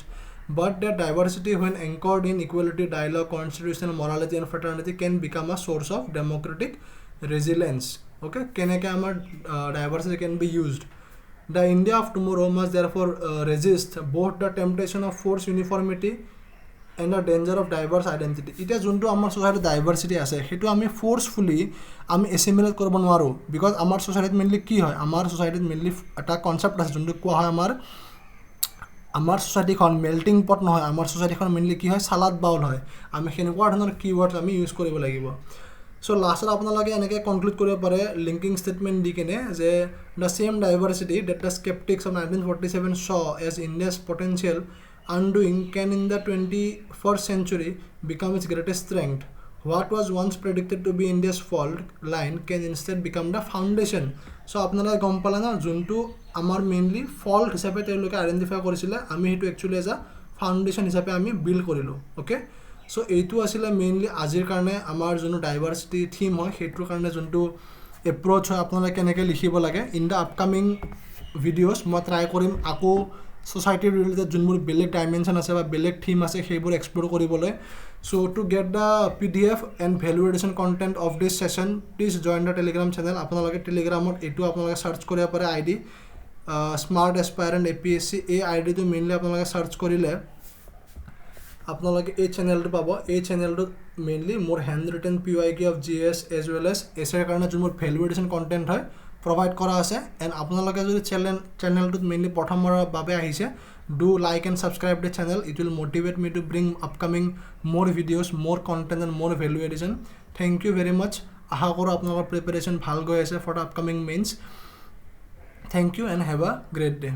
but that diversity when anchored in equality, dialogue, constitutional morality and fraternity can become a source of democratic resilience okay. Keneke amar diversity can be used. The India of tomorrow must therefore resist both the temptation of forced uniformity and the danger of diverse identity. এতিয়া যোনটো আমাৰ সোসাইটিত ডাইভাৰ্চিটি আছে সেইটো আমি ফোৰ্সফুলি আমি এছিমিলেট কৰিব নোৱাৰোঁ বিকজ আমাৰ সোসাইটিত মেইনলি কি হয় আমাৰ সোসাইটিত মেইনলি এটা কনসেপ্ট আছে যোনটো কোৱা হয় আমাৰ সোসাইটিখন মেল্টিং পট নহয় আমাৰ সোসাইটিখন মেইনলি কি হয় সালাদ বাউল হয় আমি সেনেকুৱা ধৰণৰ কিৱৰ্ডছ আমি ইউজ কৰিব লাগিব সো লাষ্টত আপোনালোকে এনেকৈ কনক্লুড কৰিব পাৰে লিংকিং ষ্টেটমেণ্ট দি কেনে যে the same diversity that the sceptics of 1947 saw as India's potential undoing can in the 21st century become its greatest strength. What was once predicted to be India's fault line can instead become the foundation. So আপনারা গম পালে না যোনটো আমাৰ মেইনলি ফল্ট হিচাপে তেওঁলোকে আইডেন্টিফাই কৰিছিলে আমি সেইটো একচুয়ালি এজ আ ফাউন্ডেশন হিচাপে আমি বিল্ড কৰিলোঁ ওকে সো এইটো আছিলে মেইনলি আজিৰ কাৰণে আমাৰ যোনটো ডাইভাৰ্চিটি থিম হয় সেইটোৰ কাৰণে যোনটো এপ্ৰ'চ হয় আপোনালোকে কেনেকৈ লিখিব লাগে ইন দ্য আপকামিং ভিডিঅ'ছ মই ট্ৰাই কৰিম আকৌ সোসাইটিৰ ৰিলেটেড যোনবোৰ বেলেগ ডাইমেনশ্যন আছে বা বেলেগ থিম আছে সেইবোৰ এক্সপ্ল'ৰ কৰিবলৈ so to get the PDF and value addition content of this session please join the Telegram channel আপোনালোকে টেলিগ্ৰামত এইটো আপোনালোকে চাৰ্চ কৰিব পাৰে ID স্মাৰ্ট এছপাইৰেণ্ট APSC এই আইডিটো মেইনলি আপোনালোকে চাৰ্চ কৰিলে আপোনালোকে এই চেনেলটো পাব এই চেনেলটোত মেইনলি মোৰ handwritten PYQ of GS as well as এছৰ কাৰণে যোনবোৰ ভেলু এডিশ্যন কণ্টেণ্ট হয় provide কৰা আছে এণ্ড আপোনালোকে যদি চেনেলটোত মেইনলি প্ৰথমবাৰৰ বাবে আহিছে do like and subscribe the channel. It will motivate me to bring upcoming more videos, more content and more value addition. Thank you very much. আশা কৰোঁ আপোনালোকৰ প্ৰিপাৰেশ্যন ভাল গৈ আছে for the upcoming mains. Thank you and have a great day.